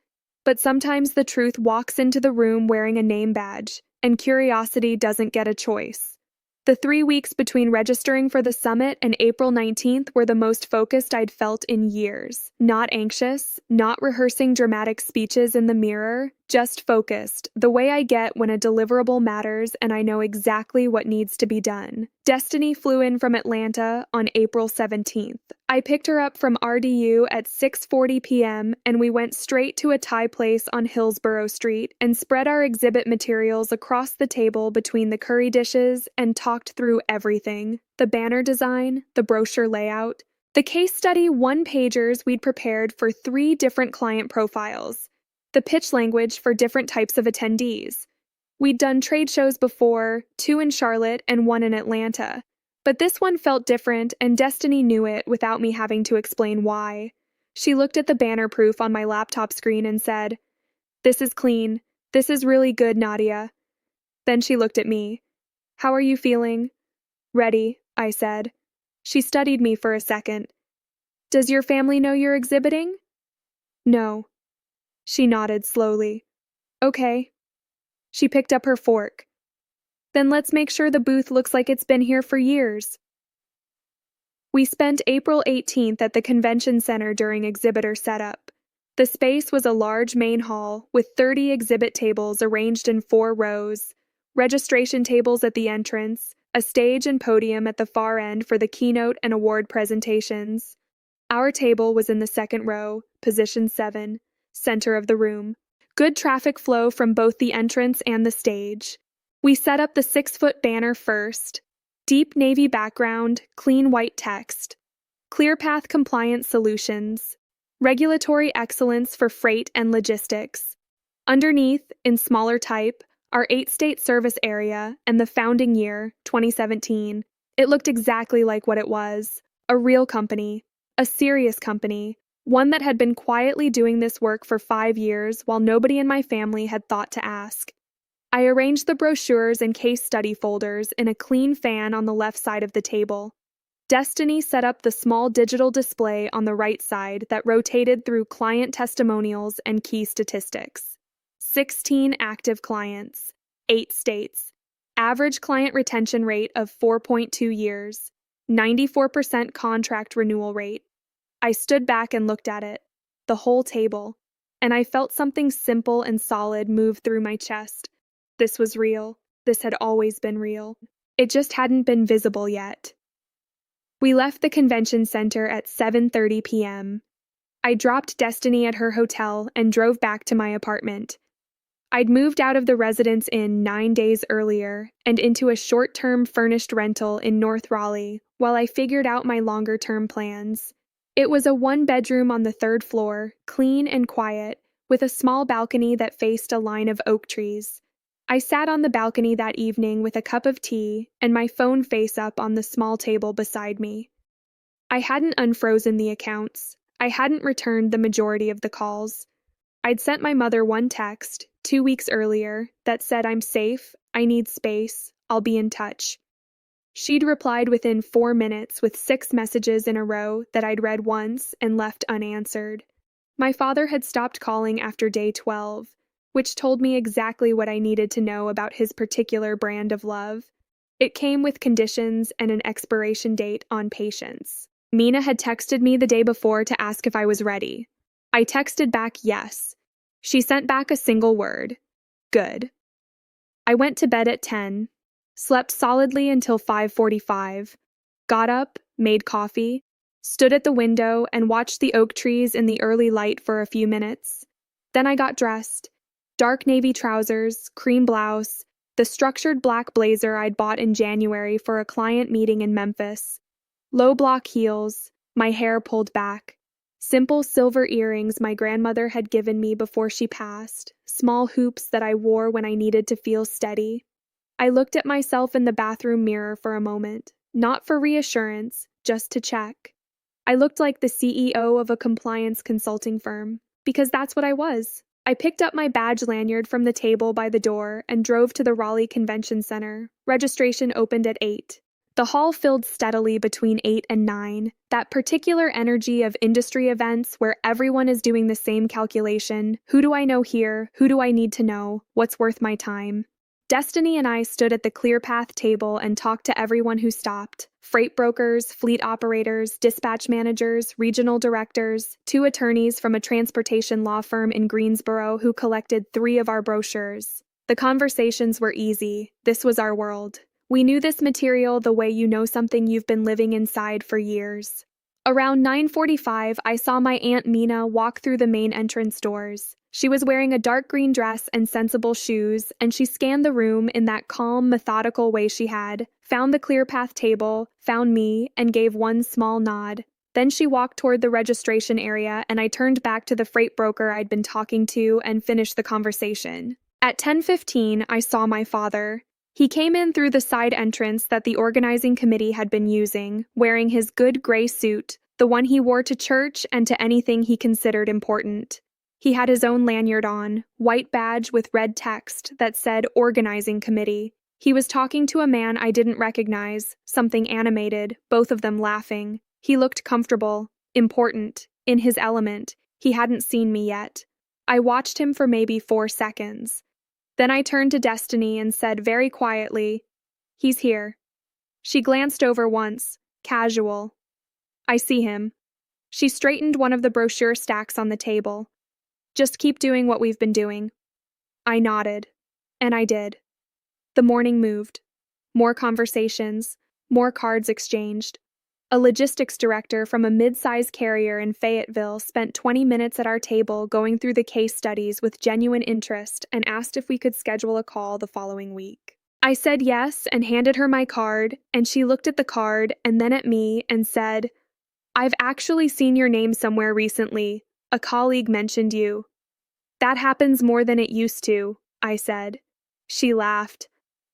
But sometimes the truth walks into the room wearing a name badge, and curiosity doesn't get a choice. The 3 weeks between registering for the summit and April 19th were the most focused I'd felt in years. Not anxious, not rehearsing dramatic speeches in the mirror, just focused, the way I get when a deliverable matters and I know exactly what needs to be done. Destiny flew in from Atlanta on April 17th. I picked her up from RDU at 6:40 p.m. and we went straight to a Thai place on Hillsborough Street and spread our exhibit materials across the table between the curry dishes and talked through everything. The banner design, the brochure layout, the case study one-pagers we'd prepared for 3 different client profiles, the pitch language for different types of attendees. We'd done trade shows before, 2 in Charlotte and 1 in Atlanta. But this one felt different, and Destiny knew it without me having to explain why. She looked at the banner proof on my laptop screen and said, "This is clean. This is really good, Nadia." Then she looked at me. "How are you feeling?" "Ready," I said. She studied me for a second. "Does your family know you're exhibiting?" "No." She nodded slowly. "Okay." She picked up her fork. "Then let's make sure the booth looks like it's been here for years." We spent April 18th at the convention center during exhibitor setup. The space was a large main hall with 30 exhibit tables arranged in 4 rows, registration tables at the entrance, a stage and podium at the far end for the keynote and award presentations. Our table was in the second row, position 7, center of the room. Good traffic flow from both the entrance and the stage. We set up the 6-foot banner first. Deep navy background, clean white text. ClearPath Compliance Solutions. Regulatory excellence for freight and logistics. Underneath, in smaller type, our 8-state service area, and the founding year, 2017. It looked exactly like what it was. A real company. A serious company. One that had been quietly doing this work for 5 years while nobody in my family had thought to ask. I arranged the brochures and case study folders in a clean fan on the left side of the table. Destiny set up the small digital display on the right side that rotated through client testimonials and key statistics. 16 active clients, 8 states, average client retention rate of 4.2 years, 94% contract renewal rate. I stood back and looked at it, the whole table, and I felt something simple and solid move through my chest. This was real. This had always been real. It just hadn't been visible yet. We left the convention center at 7:30 p.m. I dropped Destiny at her hotel and drove back to my apartment. I'd moved out of the Residence Inn 9 days earlier and into a short-term furnished rental in North Raleigh while I figured out my longer-term plans. It was a 1-bedroom on the 3rd floor, clean and quiet, with a small balcony that faced a line of oak trees. I sat on the balcony that evening with a cup of tea and my phone face up on the small table beside me. I hadn't unfrozen the accounts. I hadn't returned the majority of the calls. I'd sent my mother one text, 2 weeks earlier, that said I'm safe, I need space, I'll be in touch. She'd replied within 4 minutes with 6 messages in a row that I'd read once and left unanswered. My father had stopped calling after day 12, which told me exactly what I needed to know about his particular brand of love. It came with conditions and an expiration date on patience. Mina had texted me the day before to ask if I was ready. I texted back yes. She sent back a single word. Good. I went to bed at 10, slept solidly until 5:45, got up, made coffee, stood at the window and watched the oak trees in the early light for a few minutes. Then I got dressed. Dark navy trousers, cream blouse, the structured black blazer I'd bought in January for a client meeting in Memphis. Low block heels, my hair pulled back. Simple silver earrings my grandmother had given me before she passed, small hoops that I wore when I needed to feel steady. I looked at myself in the bathroom mirror for a moment, not for reassurance, just to check. I looked like the CEO of a compliance consulting firm, because that's what I was. I picked up my badge lanyard from the table by the door and drove to the Raleigh Convention Center. Registration opened at 8. The hall filled steadily between 8 and 9, that particular energy of industry events where everyone is doing the same calculation. Who do I know here? Who do I need to know? What's worth my time? Destiny and I stood at the ClearPath table and talked to everyone who stopped. Freight brokers, fleet operators, dispatch managers, regional directors, 2 attorneys from a transportation law firm in Greensboro who collected 3 of our brochures. The conversations were easy. This was our world. We knew this material the way you know something you've been living inside for years. Around 9:45, I saw my Aunt Mina walk through the main entrance doors. She was wearing a dark green dress and sensible shoes, and she scanned the room in that calm, methodical way she had, found the ClearPath table, found me, and gave one small nod. Then she walked toward the registration area, and I turned back to the freight broker I'd been talking to and finished the conversation. At 10:15, I saw my father. He came in through the side entrance that the organizing committee had been using, wearing his good gray suit, the one he wore to church and to anything he considered important. He had his own lanyard on, white badge with red text that said Organizing Committee. He was talking to a man I didn't recognize, something animated, both of them laughing. He looked comfortable, important, in his element. He hadn't seen me yet. I watched him for maybe 4 seconds. Then I turned to Destiny and said very quietly, "He's here." She glanced over once, casual. "I see him." She straightened one of the brochure stacks on the table. "Just keep doing what we've been doing." I nodded. And I did. The morning moved. More conversations, more cards exchanged. A logistics director from a mid-size carrier in Fayetteville spent 20 minutes at our table going through the case studies with genuine interest and asked if we could schedule a call the following week. I said yes and handed her my card, and she looked at the card and then at me and said, "I've actually seen your name somewhere recently. A colleague mentioned you." "That happens more than it used to," I said. She laughed.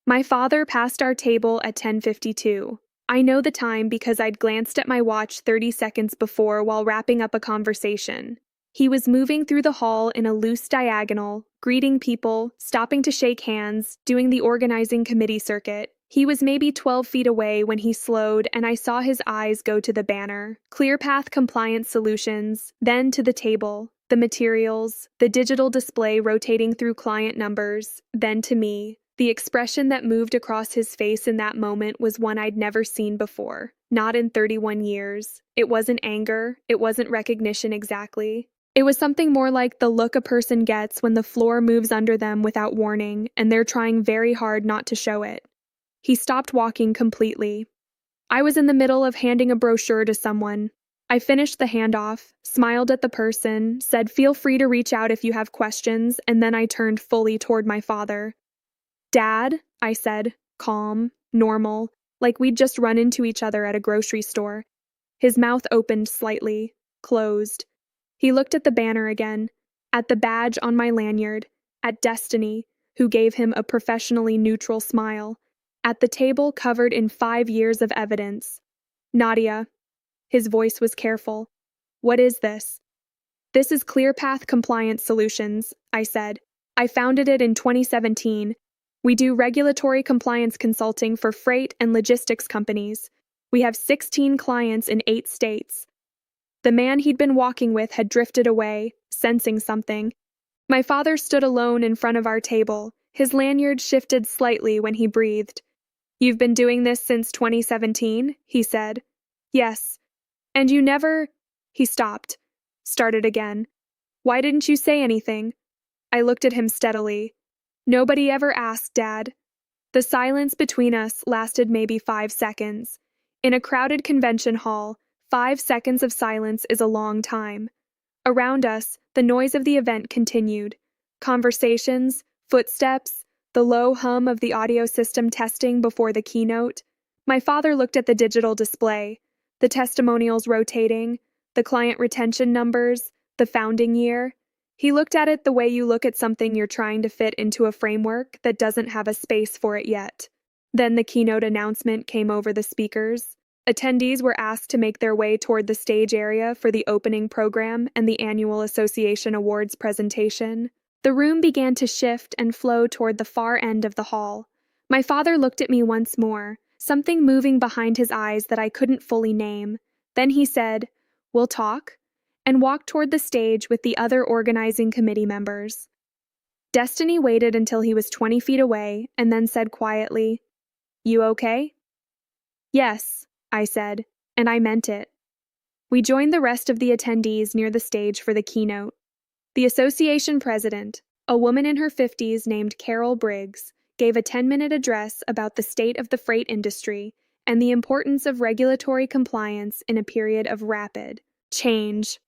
My father passed our table at 10:52. I know the time because I'd glanced at my watch 30 seconds before while wrapping up a conversation. He was moving through the hall in a loose diagonal, greeting people, stopping to shake hands, doing the organizing committee circuit. He was maybe 12 feet away when he slowed, and I saw his eyes go to the banner, ClearPath Compliance Solutions, then to the table, the materials, the digital display rotating through client numbers, then to me. The expression that moved across his face in that moment was one I'd never seen before. Not in 31 years. It wasn't anger. It wasn't recognition exactly. It was something more like the look a person gets when the floor moves under them without warning, and they're trying very hard not to show it. He stopped walking completely. I was in the middle of handing a brochure to someone. I finished the handoff, smiled at the person, said feel free to reach out if you have questions, and then I turned fully toward my father. Dad, I said, calm, normal, like we'd just run into each other at a grocery store. His mouth opened slightly, closed. He looked at the banner again, at the badge on my lanyard, at Destiny, who gave him a professionally neutral smile, at the table covered in 5 years of evidence. Nadia. His voice was careful. What is this? This is ClearPath Compliance Solutions, I said. I founded it in 2017. We do regulatory compliance consulting for freight and logistics companies. We have 16 clients in 8 states. The man he'd been walking with had drifted away, sensing something. My father stood alone in front of our table. His lanyard shifted slightly when he breathed. You've been doing this since 2017, he said. Yes. And you never... He stopped. Started again. Why didn't you say anything? I looked at him steadily. Nobody ever asked, Dad. The silence between us lasted maybe 5 seconds. In a crowded convention hall, 5 seconds of silence is a long time. Around us, the noise of the event continued. Conversations, footsteps, the low hum of the audio system testing before the keynote. My father looked at the digital display, the testimonials rotating, the client retention numbers, the founding year. He looked at it the way you look at something you're trying to fit into a framework that doesn't have a space for it yet. Then the keynote announcement came over the speakers. Attendees were asked to make their way toward the stage area for the opening program and the annual association awards presentation. The room began to shift and flow toward the far end of the hall. My father looked at me once more, something moving behind his eyes that I couldn't fully name. Then he said, "We'll talk," and walked toward the stage with the other organizing committee members. Destiny waited until he was 20 feet away and then said quietly, "You okay?" "Yes," I said, and I meant it. We joined the rest of the attendees near the stage for the keynote. The association president, a woman in her 50s named Carol Briggs, gave a 10-minute address about the state of the freight industry and the importance of regulatory compliance in a period of rapid change.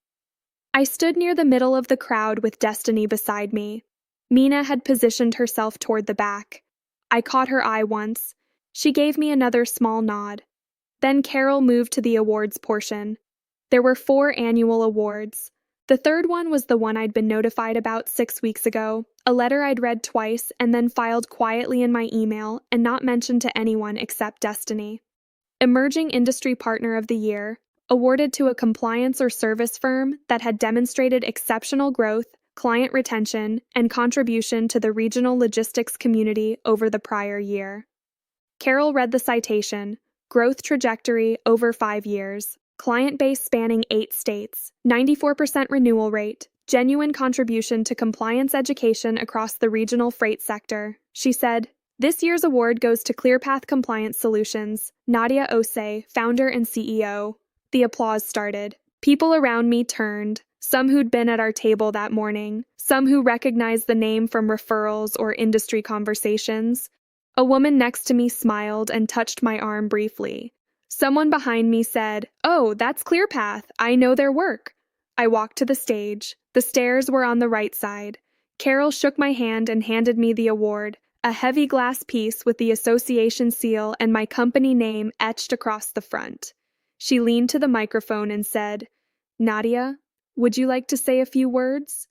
I stood near the middle of the crowd with Destiny beside me. Mina had positioned herself toward the back. I caught her eye once. She gave me another small nod. Then Carol moved to the awards portion. There were 4 annual awards. The third one was the one I'd been notified about 6 weeks ago, a letter I'd read twice and then filed quietly in my email and not mentioned to anyone except Destiny. Emerging Industry Partner of the Year, awarded to a compliance or service firm that had demonstrated exceptional growth, client retention, and contribution to the regional logistics community over the prior year. Carol read the citation, growth trajectory over 5 years, client base spanning 8 states, 94% renewal rate, genuine contribution to compliance education across the regional freight sector. She said, "This year's award goes to ClearPath Compliance Solutions, Nadia Osei, founder and CEO. The applause started. People around me turned, some who'd been at our table that morning, some who recognized the name from referrals or industry conversations. A woman next to me smiled and touched my arm briefly. Someone behind me said, "Oh, that's ClearPath. I know their work." I walked to the stage. The stairs were on the right side. Carol shook my hand and handed me the award, a heavy glass piece with the association seal and my company name etched across the front. She leaned to the microphone and said, "Nadia, would you like to say a few words?"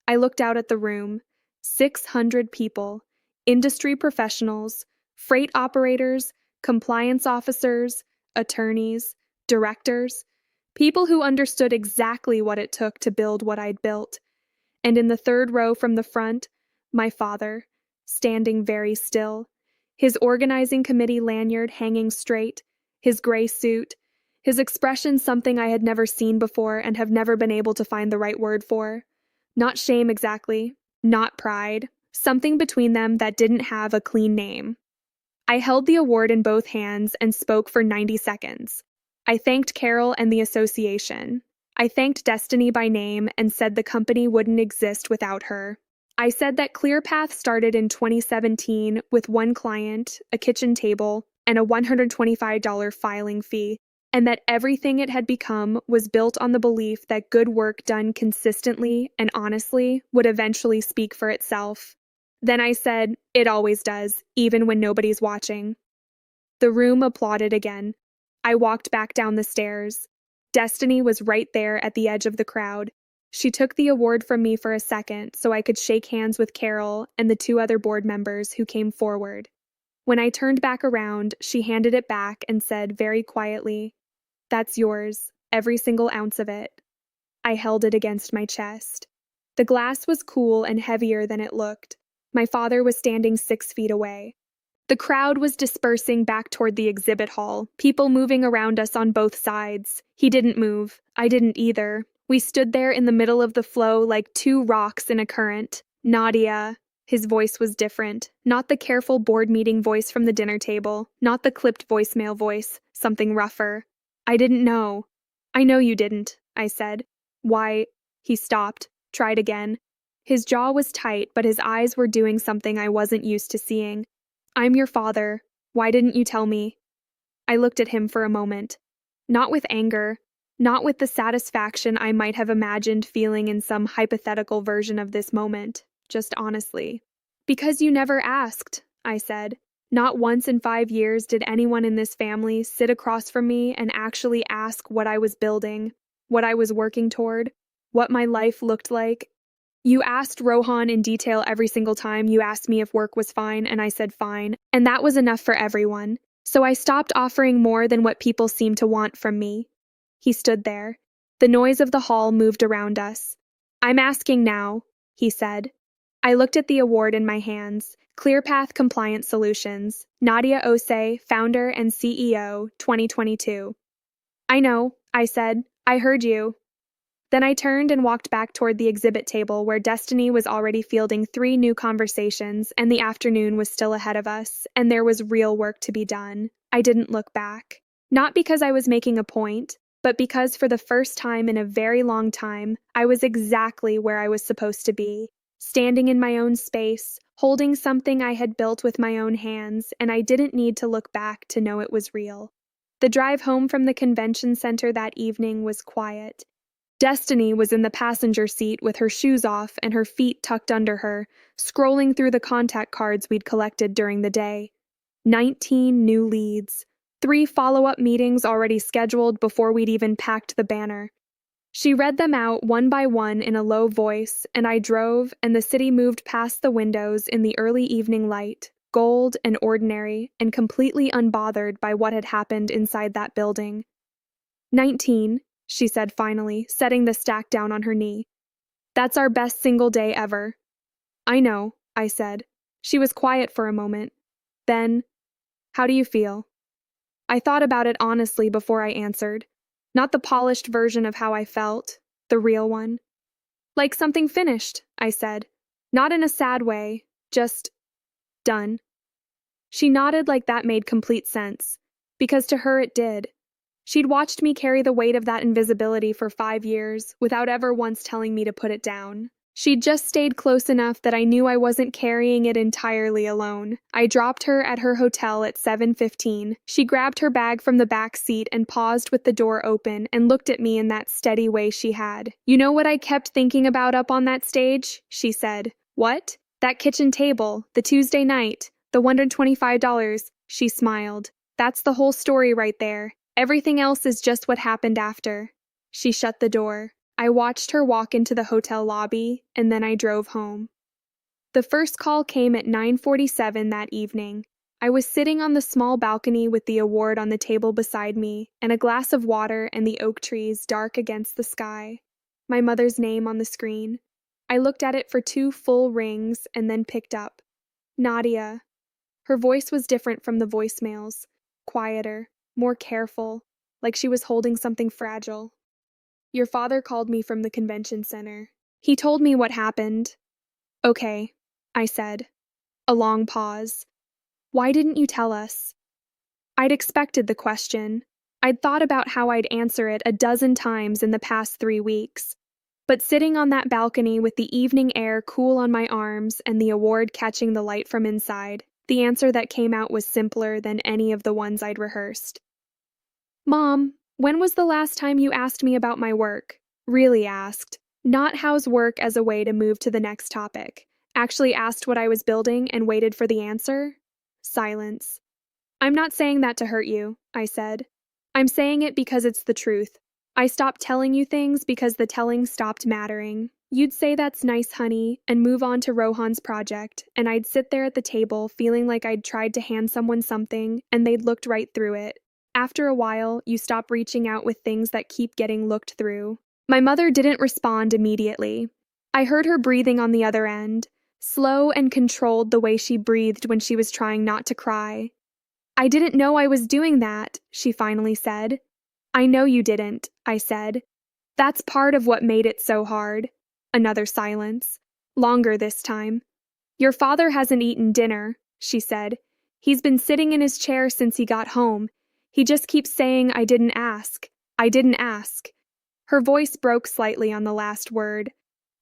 I looked out at the room. 600 people. industry professionals, freight operators, compliance officers, attorneys, directors, people who understood exactly what it took to build what I'd built. And in the third row from the front, my father, standing very still, his organizing committee lanyard hanging straight, his gray suit, his expression something I had never seen before and have never been able to find the right word for. Not shame exactly, not pride, something between them that didn't have a clean name. I held the award in both hands and spoke for 90 seconds. I thanked Carol and the association. I thanked Destiny by name and said the company wouldn't exist without her. I said that ClearPath started in 2017 with one client, a kitchen table, and a $125 filing fee, and that everything it had become was built on the belief that good work done consistently and honestly would eventually speak for itself. Then I said, it always does, even when nobody's watching. The room applauded again. I walked back down the stairs. Destiny was right there at the edge of the crowd. She took the award from me for a second so I could shake hands with Carol and the two other board members who came forward. When I turned back around, she handed it back and said very quietly, "That's yours, every single ounce of it." I held it against my chest. The glass was cool and heavier than it looked. My father was standing 6 feet away. The crowd was dispersing back toward the exhibit hall, people moving around us on both sides. He didn't move. I didn't either. We stood there in the middle of the flow like two rocks in a current. Nadia. His voice was different. Not the careful board meeting voice from the dinner table. Not the clipped voicemail voice. Something rougher. I didn't know. I know you didn't, I said. Why? He stopped. Tried again. His jaw was tight, but his eyes were doing something I wasn't used to seeing. I'm your father. Why didn't you tell me? I looked at him for a moment. Not with anger. Not with the satisfaction I might have imagined feeling in some hypothetical version of this moment. Just honestly. Because you never asked, I said. Not once in 5 years did anyone in this family sit across from me and actually ask what I was building, what I was working toward, what my life looked like. You asked Rohan in detail every single time you asked me if work was fine, and I said fine, and that was enough for everyone. So I stopped offering more than what people seemed to want from me. He stood there. The noise of the hall moved around us. I'm asking now, he said. I looked at the award in my hands. ClearPath Compliance Solutions, Nadia Osei, Founder and CEO, 2022. I know, I said. I heard you. Then I turned and walked back toward the exhibit table where Destiny was already fielding 3 new conversations and the afternoon was still ahead of us, and there was real work to be done. I didn't look back. Not because I was making a point, but because for the first time in a very long time, I was exactly where I was supposed to be, standing in my own space, holding something I had built with my own hands, and I didn't need to look back to know it was real. The drive home from the convention center that evening was quiet. Destiny was in the passenger seat with her shoes off and her feet tucked under her, scrolling through the contact cards we'd collected during the day. 19 new leads. 3 follow-up meetings already scheduled before we'd even packed the banner. She read them out one by one in a low voice, and I drove, and the city moved past the windows in the early evening light, gold and ordinary, and completely unbothered by what had happened inside that building. 19, she said finally, setting the stack down on her knee. That's our best single day ever. I know, I said. She was quiet for a moment. Then, how do you feel? I thought about it honestly before I answered. Not the polished version of how I felt, the real one. Like something finished, I said. Not in a sad way, just done. She nodded like that made complete sense, because to her it did. She'd watched me carry the weight of that invisibility for 5 years without ever once telling me to put it down. She'd just stayed close enough that I knew I wasn't carrying it entirely alone. I dropped her at her hotel at 7:15. She grabbed her bag from the back seat and paused with the door open and looked at me in that steady way she had. You know what I kept thinking about up on that stage? She said. What? That kitchen table, the Tuesday night, the $125. She smiled. That's the whole story right there. Everything else is just what happened after. She shut the door. I watched her walk into the hotel lobby, and then I drove home. The first call came at 9:47 that evening. I was sitting on the small balcony with the award on the table beside me and a glass of water and the oak trees dark against the sky. My mother's name on the screen. I looked at it for 2 full rings and then picked up. Nadia. Her voice was different from the voicemails. Quieter, more careful, like she was holding something fragile. Your father called me from the convention center. He told me what happened. Okay, I said. A long pause. Why didn't you tell us? I'd expected the question. I'd thought about how I'd answer it a dozen times in the past 3 weeks. But sitting on that balcony with the evening air cool on my arms and the award catching the light from inside, the answer that came out was simpler than any of the ones I'd rehearsed. Mom, when was the last time you asked me about my work? Really asked. Not how's work as a way to move to the next topic. Actually asked what I was building and waited for the answer? Silence. I'm not saying that to hurt you, I said. I'm saying it because it's the truth. I stopped telling you things because the telling stopped mattering. You'd say that's nice, honey, and move on to Rohan's project, and I'd sit there at the table feeling like I'd tried to hand someone something and they'd looked right through it. After a while, you stop reaching out with things that keep getting looked through. My mother didn't respond immediately. I heard her breathing on the other end, slow and controlled the way she breathed when she was trying not to cry. I didn't know I was doing that, she finally said. I know you didn't, I said. That's part of what made it so hard. Another silence. Longer this time. Your father hasn't eaten dinner, she said. He's been sitting in his chair since he got home. He just keeps saying I didn't ask. I didn't ask. Her voice broke slightly on the last word.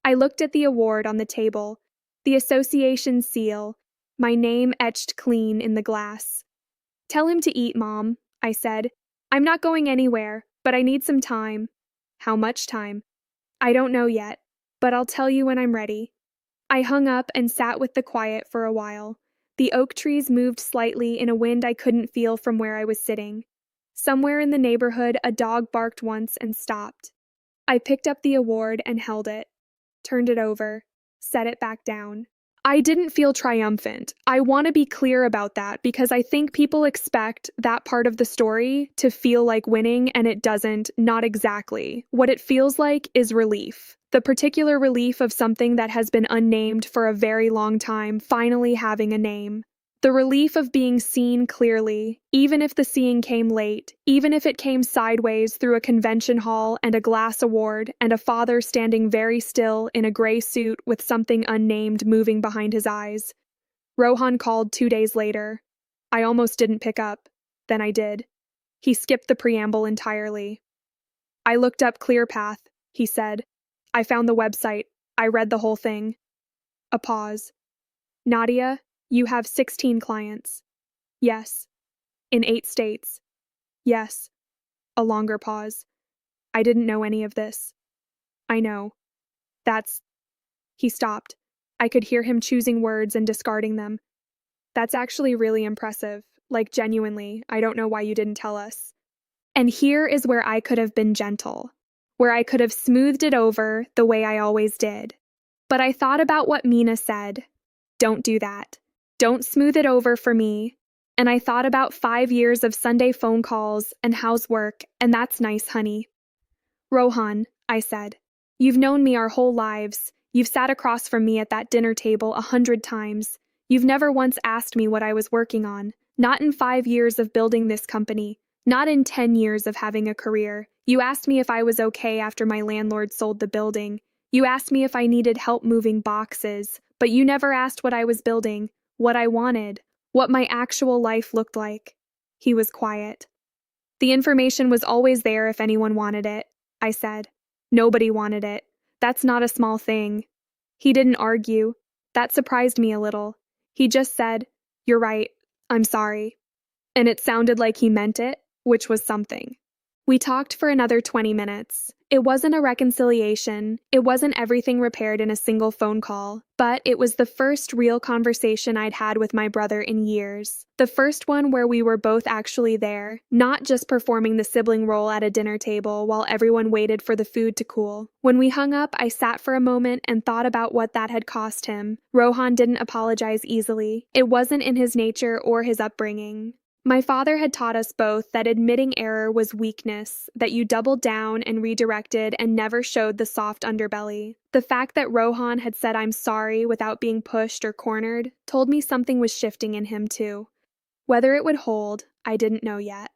I looked at the award on the table, the association seal, my name etched clean in the glass. Tell him to eat, Mom, I said. I'm not going anywhere, but I need some time. How much time? I don't know yet, but I'll tell you when I'm ready. I hung up and sat with the quiet for a while. The oak trees moved slightly in a wind I couldn't feel from where I was sitting. Somewhere in the neighborhood, a dog barked once and stopped. I picked up the award and held it, turned it over, set it back down. I didn't feel triumphant. I want to be clear about that because I think people expect that part of the story to feel like winning, and it doesn't, not exactly. What it feels like is relief. The particular relief of something that has been unnamed for a very long time finally having a name. The relief of being seen clearly, even if the seeing came late, even if it came sideways through a convention hall and a glass award and a father standing very still in a gray suit with something unnamed moving behind his eyes. Rohan called 2 days later. I almost didn't pick up. Then I did. He skipped the preamble entirely. I looked up ClearPath, he said. I found the website. I read the whole thing. A pause. Nadia, you have 16 clients. Yes. In 8 states. Yes. A longer pause. I didn't know any of this. I know. That's... He stopped. I could hear him choosing words and discarding them. That's actually really impressive. Like, genuinely, I don't know why you didn't tell us. And here is where I could have been gentle. Where I could have smoothed it over the way I always did. But I thought about what Mina said. Don't do that. Don't smooth it over for me. And I thought about 5 years of Sunday phone calls and housework, and that's nice, honey. Rohan, I said, you've known me our whole lives. You've sat across from me at that dinner table 100 times. You've never once asked me what I was working on. Not in 5 years of building this company. Not in 10 years of having a career. You asked me if I was okay after my landlord sold the building. You asked me if I needed help moving boxes, but you never asked what I was building, what I wanted, what my actual life looked like. He was quiet. The information was always there if anyone wanted it, I said. Nobody wanted it. That's not a small thing. He didn't argue. That surprised me a little. He just said, "You're right. I'm sorry." And it sounded like he meant it, which was something. We talked for another 20 minutes. It wasn't a reconciliation. It wasn't everything repaired in a single phone call, but it was the first real conversation I'd had with my brother in years. The first one where we were both actually there, not just performing the sibling role at a dinner table while everyone waited for the food to cool. When we hung up, I sat for a moment and thought about what that had cost him. Rohan didn't apologize easily. It wasn't in his nature or his upbringing. My father had taught us both that admitting error was weakness, that you doubled down and redirected and never showed the soft underbelly. The fact that Rohan had said I'm sorry without being pushed or cornered told me something was shifting in him too. Whether it would hold, I didn't know yet.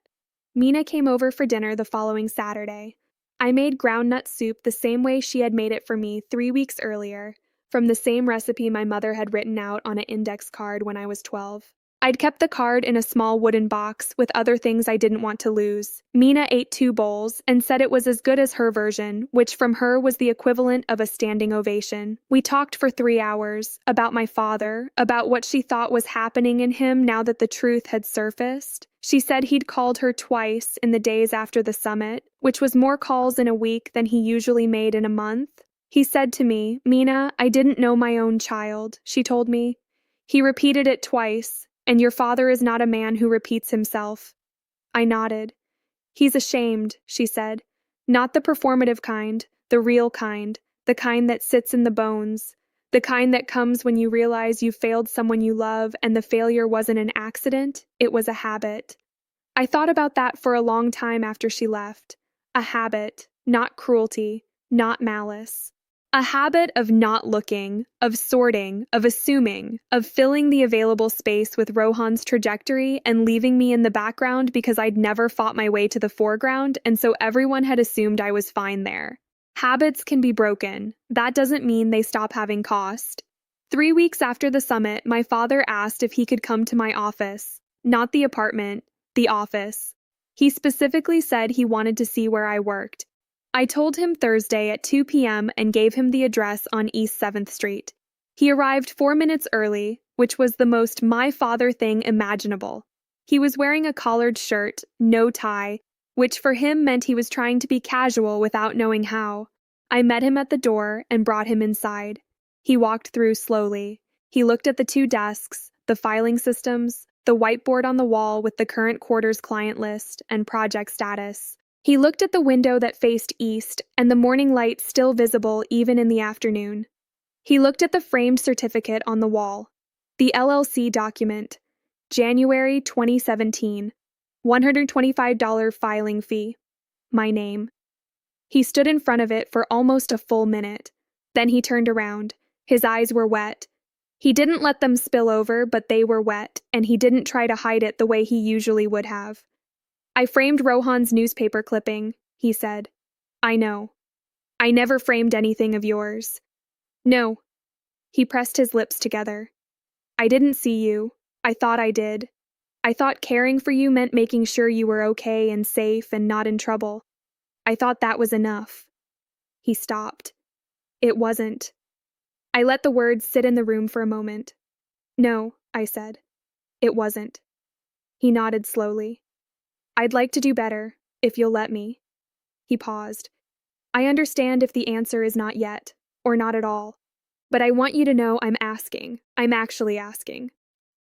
Mina came over for dinner the following Saturday. I made groundnut soup the same way she had made it for me 3 weeks earlier, from the same recipe my mother had written out on an index card when I was 12. I'd kept the card in a small wooden box with other things I didn't want to lose. Mina ate 2 bowls and said it was as good as her version, which from her was the equivalent of a standing ovation. We talked for 3 hours, about my father, about what she thought was happening in him now that the truth had surfaced. She said he'd called her twice in the days after the summit, which was more calls in a week than he usually made in a month. He said to me, "Mina, I didn't know my own child," she told me. He repeated it twice. "And your father is not a man who repeats himself." I nodded. "He's ashamed," she said. "Not the performative kind, the real kind, the kind that sits in the bones, the kind that comes when you realize you failed someone you love and the failure wasn't an accident, it was a habit." I thought about that for a long time after she left. A habit, not cruelty, not malice. A habit of not looking, of sorting, of assuming, of filling the available space with Rohan's trajectory and leaving me in the background because I'd never fought my way to the foreground, and so everyone had assumed I was fine there. Habits can be broken. That doesn't mean they stop having cost. 3 weeks after the summit, my father asked if he could come to my office. Not the apartment, the office. He specifically said he wanted to see where I worked. I told him Thursday at 2 p.m. and gave him the address on East 7th Street. He arrived 4 minutes early, which was the most my father thing imaginable. He was wearing a collared shirt, no tie, which for him meant he was trying to be casual without knowing how. I met him at the door and brought him inside. He walked through slowly. He looked at the 2 desks, the filing systems, the whiteboard on the wall with the current quarter's client list and project status. He looked at the window that faced east and the morning light still visible even in the afternoon. He looked at the framed certificate on the wall. The LLC document. January 2017. $125 filing fee. My name. He stood in front of it for almost a full minute. Then he turned around. His eyes were wet. He didn't let them spill over, but they were wet, and he didn't try to hide it the way he usually would have. "I framed Rohan's newspaper clipping," he said. "I know. I never framed anything of yours." "No." He pressed his lips together. "I didn't see you. I thought I did. I thought caring for you meant making sure you were okay and safe and not in trouble. I thought that was enough." He stopped. It wasn't. I let the words sit in the room for a moment. "No," I said. "It wasn't." He nodded slowly. "I'd like to do better, if you'll let me." He paused. "I understand if the answer is not yet, or not at all. But I want you to know I'm asking. I'm actually asking."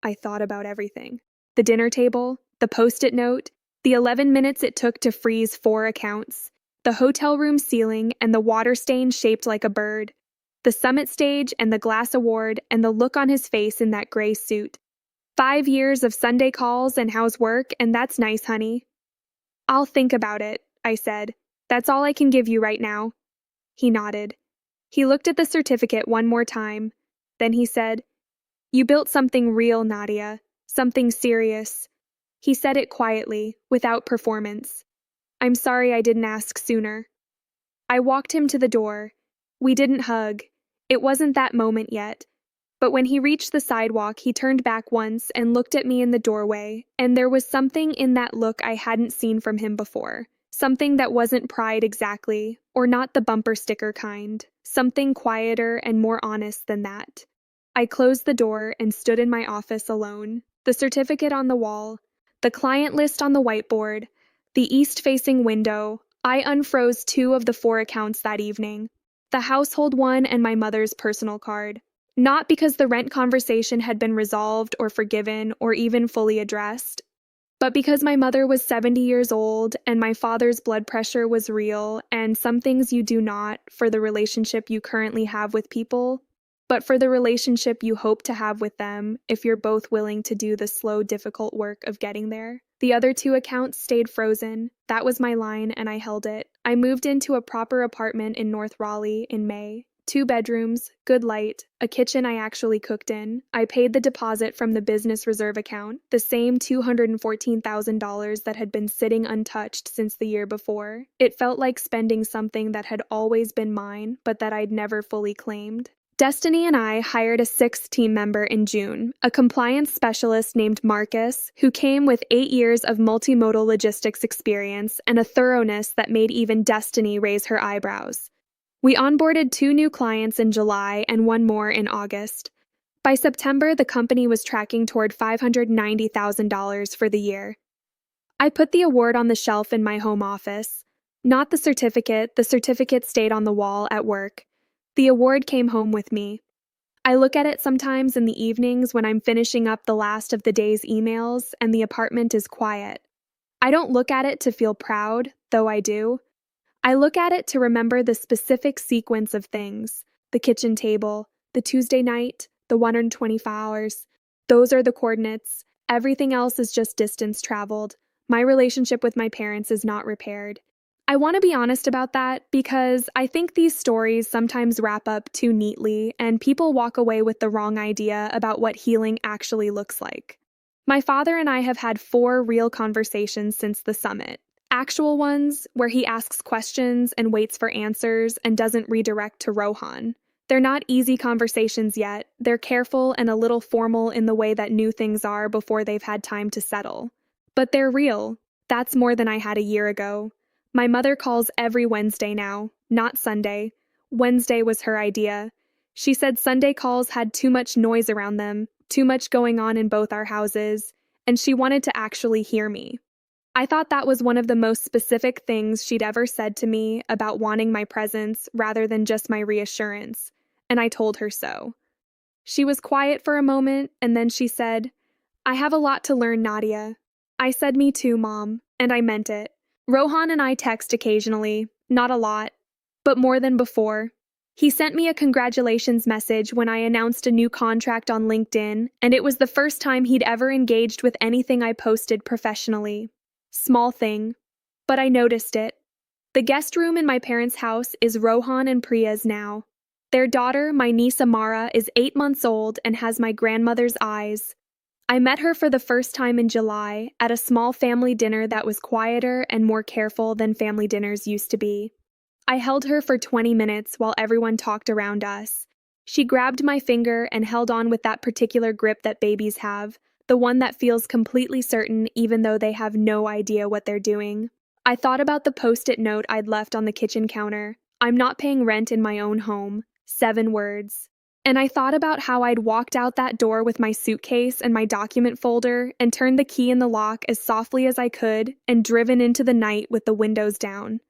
I thought about everything. The dinner table, the post-it note, the 11 minutes it took to freeze 4 accounts, the hotel room ceiling and the water stain shaped like a bird, the summit stage and the glass award and the look on his face in that gray suit. 5 years of Sunday calls and how's work, and that's nice, honey. "I'll think about it," I said. "That's all I can give you right now." He nodded. He looked at the certificate one more time. Then he said, "You built something real, Nadia. Something serious." He said it quietly, without performance. "I'm sorry I didn't ask sooner." I walked him to the door. We didn't hug. It wasn't that moment yet. But when he reached the sidewalk, he turned back once and looked at me in the doorway, and there was something in that look I hadn't seen from him before. Something that wasn't pride exactly, or not the bumper sticker kind. Something quieter and more honest than that. I closed the door and stood in my office alone. The certificate on the wall, the client list on the whiteboard, The east-facing window. I unfroze 2 of the 4 accounts that evening. The household one and my mother's personal card. Not because the rent conversation had been resolved or forgiven or even fully addressed, but because my mother was 70 years old and my father's blood pressure was real, and some things you do not for the relationship you currently have with people, but for the relationship you hope to have with them if you're both willing to do the slow, difficult work of getting there. The other 2 accounts stayed frozen. That was my line, and I held it. I moved into a proper apartment in North Raleigh in May. 2 bedrooms, good light, a kitchen I actually cooked in. I paid the deposit from the business reserve account, the same $214,000 that had been sitting untouched since the year before. It felt like spending something that had always been mine, but that I'd never fully claimed. Destiny and I hired a 6th team member in June, a compliance specialist named Marcus, who came with 8 years of multimodal logistics experience and a thoroughness that made even Destiny raise her eyebrows. We onboarded 2 new clients in July and 1 more in August. By September, the company was tracking toward $590,000 for the year. I put the award on the shelf in my home office. Not the certificate stayed on the wall at work. The award came home with me. I look at it sometimes in the evenings when I'm finishing up the last of the day's emails and the apartment is quiet. I don't look at it to feel proud, though I do. I look at it to remember the specific sequence of things. The kitchen table, the Tuesday night, the 124 hours. Those are the coordinates. Everything else is just distance traveled. My relationship with my parents is not repaired. I want to be honest about that because I think these stories sometimes wrap up too neatly and people walk away with the wrong idea about what healing actually looks like. My father and I have had 4 real conversations since the summit. Actual ones where he asks questions and waits for answers and doesn't redirect to Rohan. They're not easy conversations yet. They're careful and a little formal in the way that new things are before they've had time to settle. But they're real. That's more than I had a year ago. My mother calls every Wednesday now, not Sunday. Wednesday was her idea. She said Sunday calls had too much noise around them, too much going on in both our houses, and she wanted to actually hear me. I thought that was one of the most specific things she'd ever said to me about wanting my presence rather than just my reassurance, and I told her so. She was quiet for a moment, and then she said, "I have a lot to learn, Nadia." I said, "Me too, Mom," and I meant it. Rohan and I text occasionally, not a lot, but more than before. He sent me a congratulations message when I announced a new contract on LinkedIn, and it was the first time he'd ever engaged with anything I posted professionally. Small thing, but I noticed it. The guest room in my parents' house is Rohan and Priya's now. Their daughter, my niece Amara, is 8 months old and has my grandmother's eyes. I met her for the first time in July at a small family dinner that was quieter and more careful than family dinners used to be. I held her for 20 minutes while everyone talked around us. She grabbed my finger and held on with that particular grip that babies have, the one that feels completely certain even though they have no idea what they're doing. I thought about the post-it note I'd left on the kitchen counter. "I'm not paying rent in my own home." 7 words. And I thought about how I'd walked out that door with my suitcase and my document folder and turned the key in the lock as softly as I could and driven into the night with the windows down.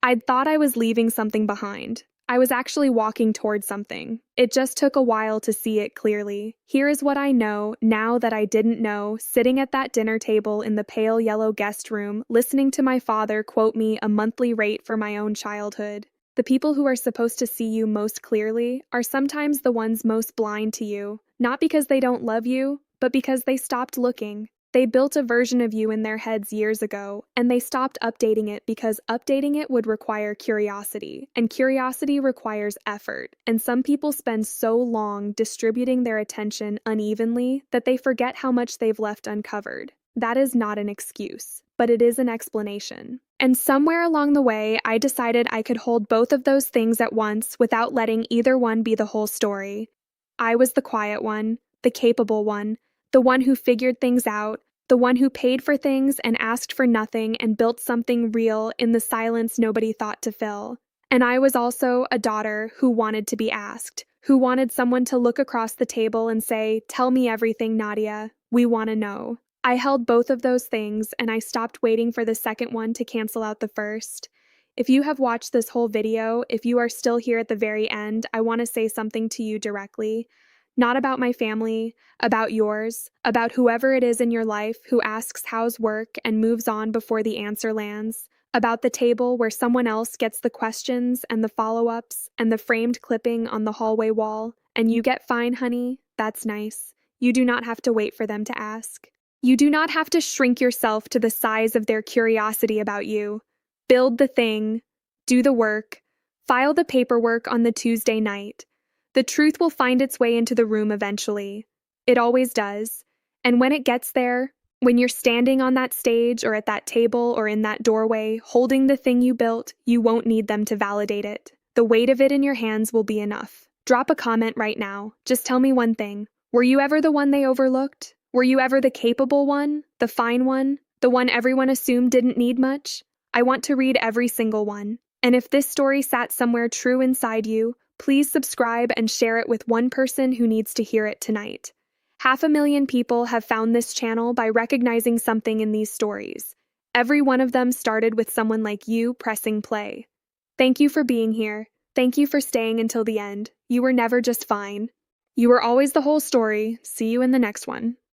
I'd thought I was leaving something behind. I was actually walking towards something. It just took a while to see it clearly. Here is what I know, now that I didn't know, sitting at that dinner table in the pale yellow guest room, listening to my father quote me a monthly rate for my own childhood. The people who are supposed to see you most clearly are sometimes the ones most blind to you, not because they don't love you, but because they stopped looking. They built a version of you in their heads years ago, and they stopped updating it because updating it would require curiosity, and curiosity requires effort, and some people spend so long distributing their attention unevenly that they forget how much they've left uncovered. That is not an excuse, but it is an explanation. And somewhere along the way, I decided I could hold both of those things at once without letting either one be the whole story. I was the quiet one, the capable one, the one who figured things out, the one who paid for things and asked for nothing and built something real in the silence nobody thought to fill. And I was also a daughter who wanted to be asked, who wanted someone to look across the table and say, "Tell me everything, Nadia. We want to know." I held both of those things and I stopped waiting for the second one to cancel out the first. If you have watched this whole video, if you are still here at the very end, I want to say something to you directly. Not about my family, about yours, about whoever it is in your life who asks how's work and moves on before the answer lands, about the table where someone else gets the questions and the follow-ups and the framed clipping on the hallway wall, and you get fine, honey, that's nice. You do not have to wait for them to ask. You do not have to shrink yourself to the size of their curiosity about you. Build the thing, do the work, file the paperwork on the Tuesday night. The truth will find its way into the room eventually. It always does. And when it gets there, when you're standing on that stage or at that table or in that doorway, holding the thing you built, you won't need them to validate it. The weight of it in your hands will be enough. Drop a comment right now. Just tell me one thing. Were you ever the one they overlooked? Were you ever the capable one? The fine one? The one everyone assumed didn't need much? I want to read every single one. And if this story sat somewhere true inside you, please subscribe and share it with one person who needs to hear it tonight. 500,000 people have found this channel by recognizing something in these stories. Every one of them started with someone like you pressing play. Thank you for being here. Thank you for staying until the end. You were never just fine. You were always the whole story. See you in the next one.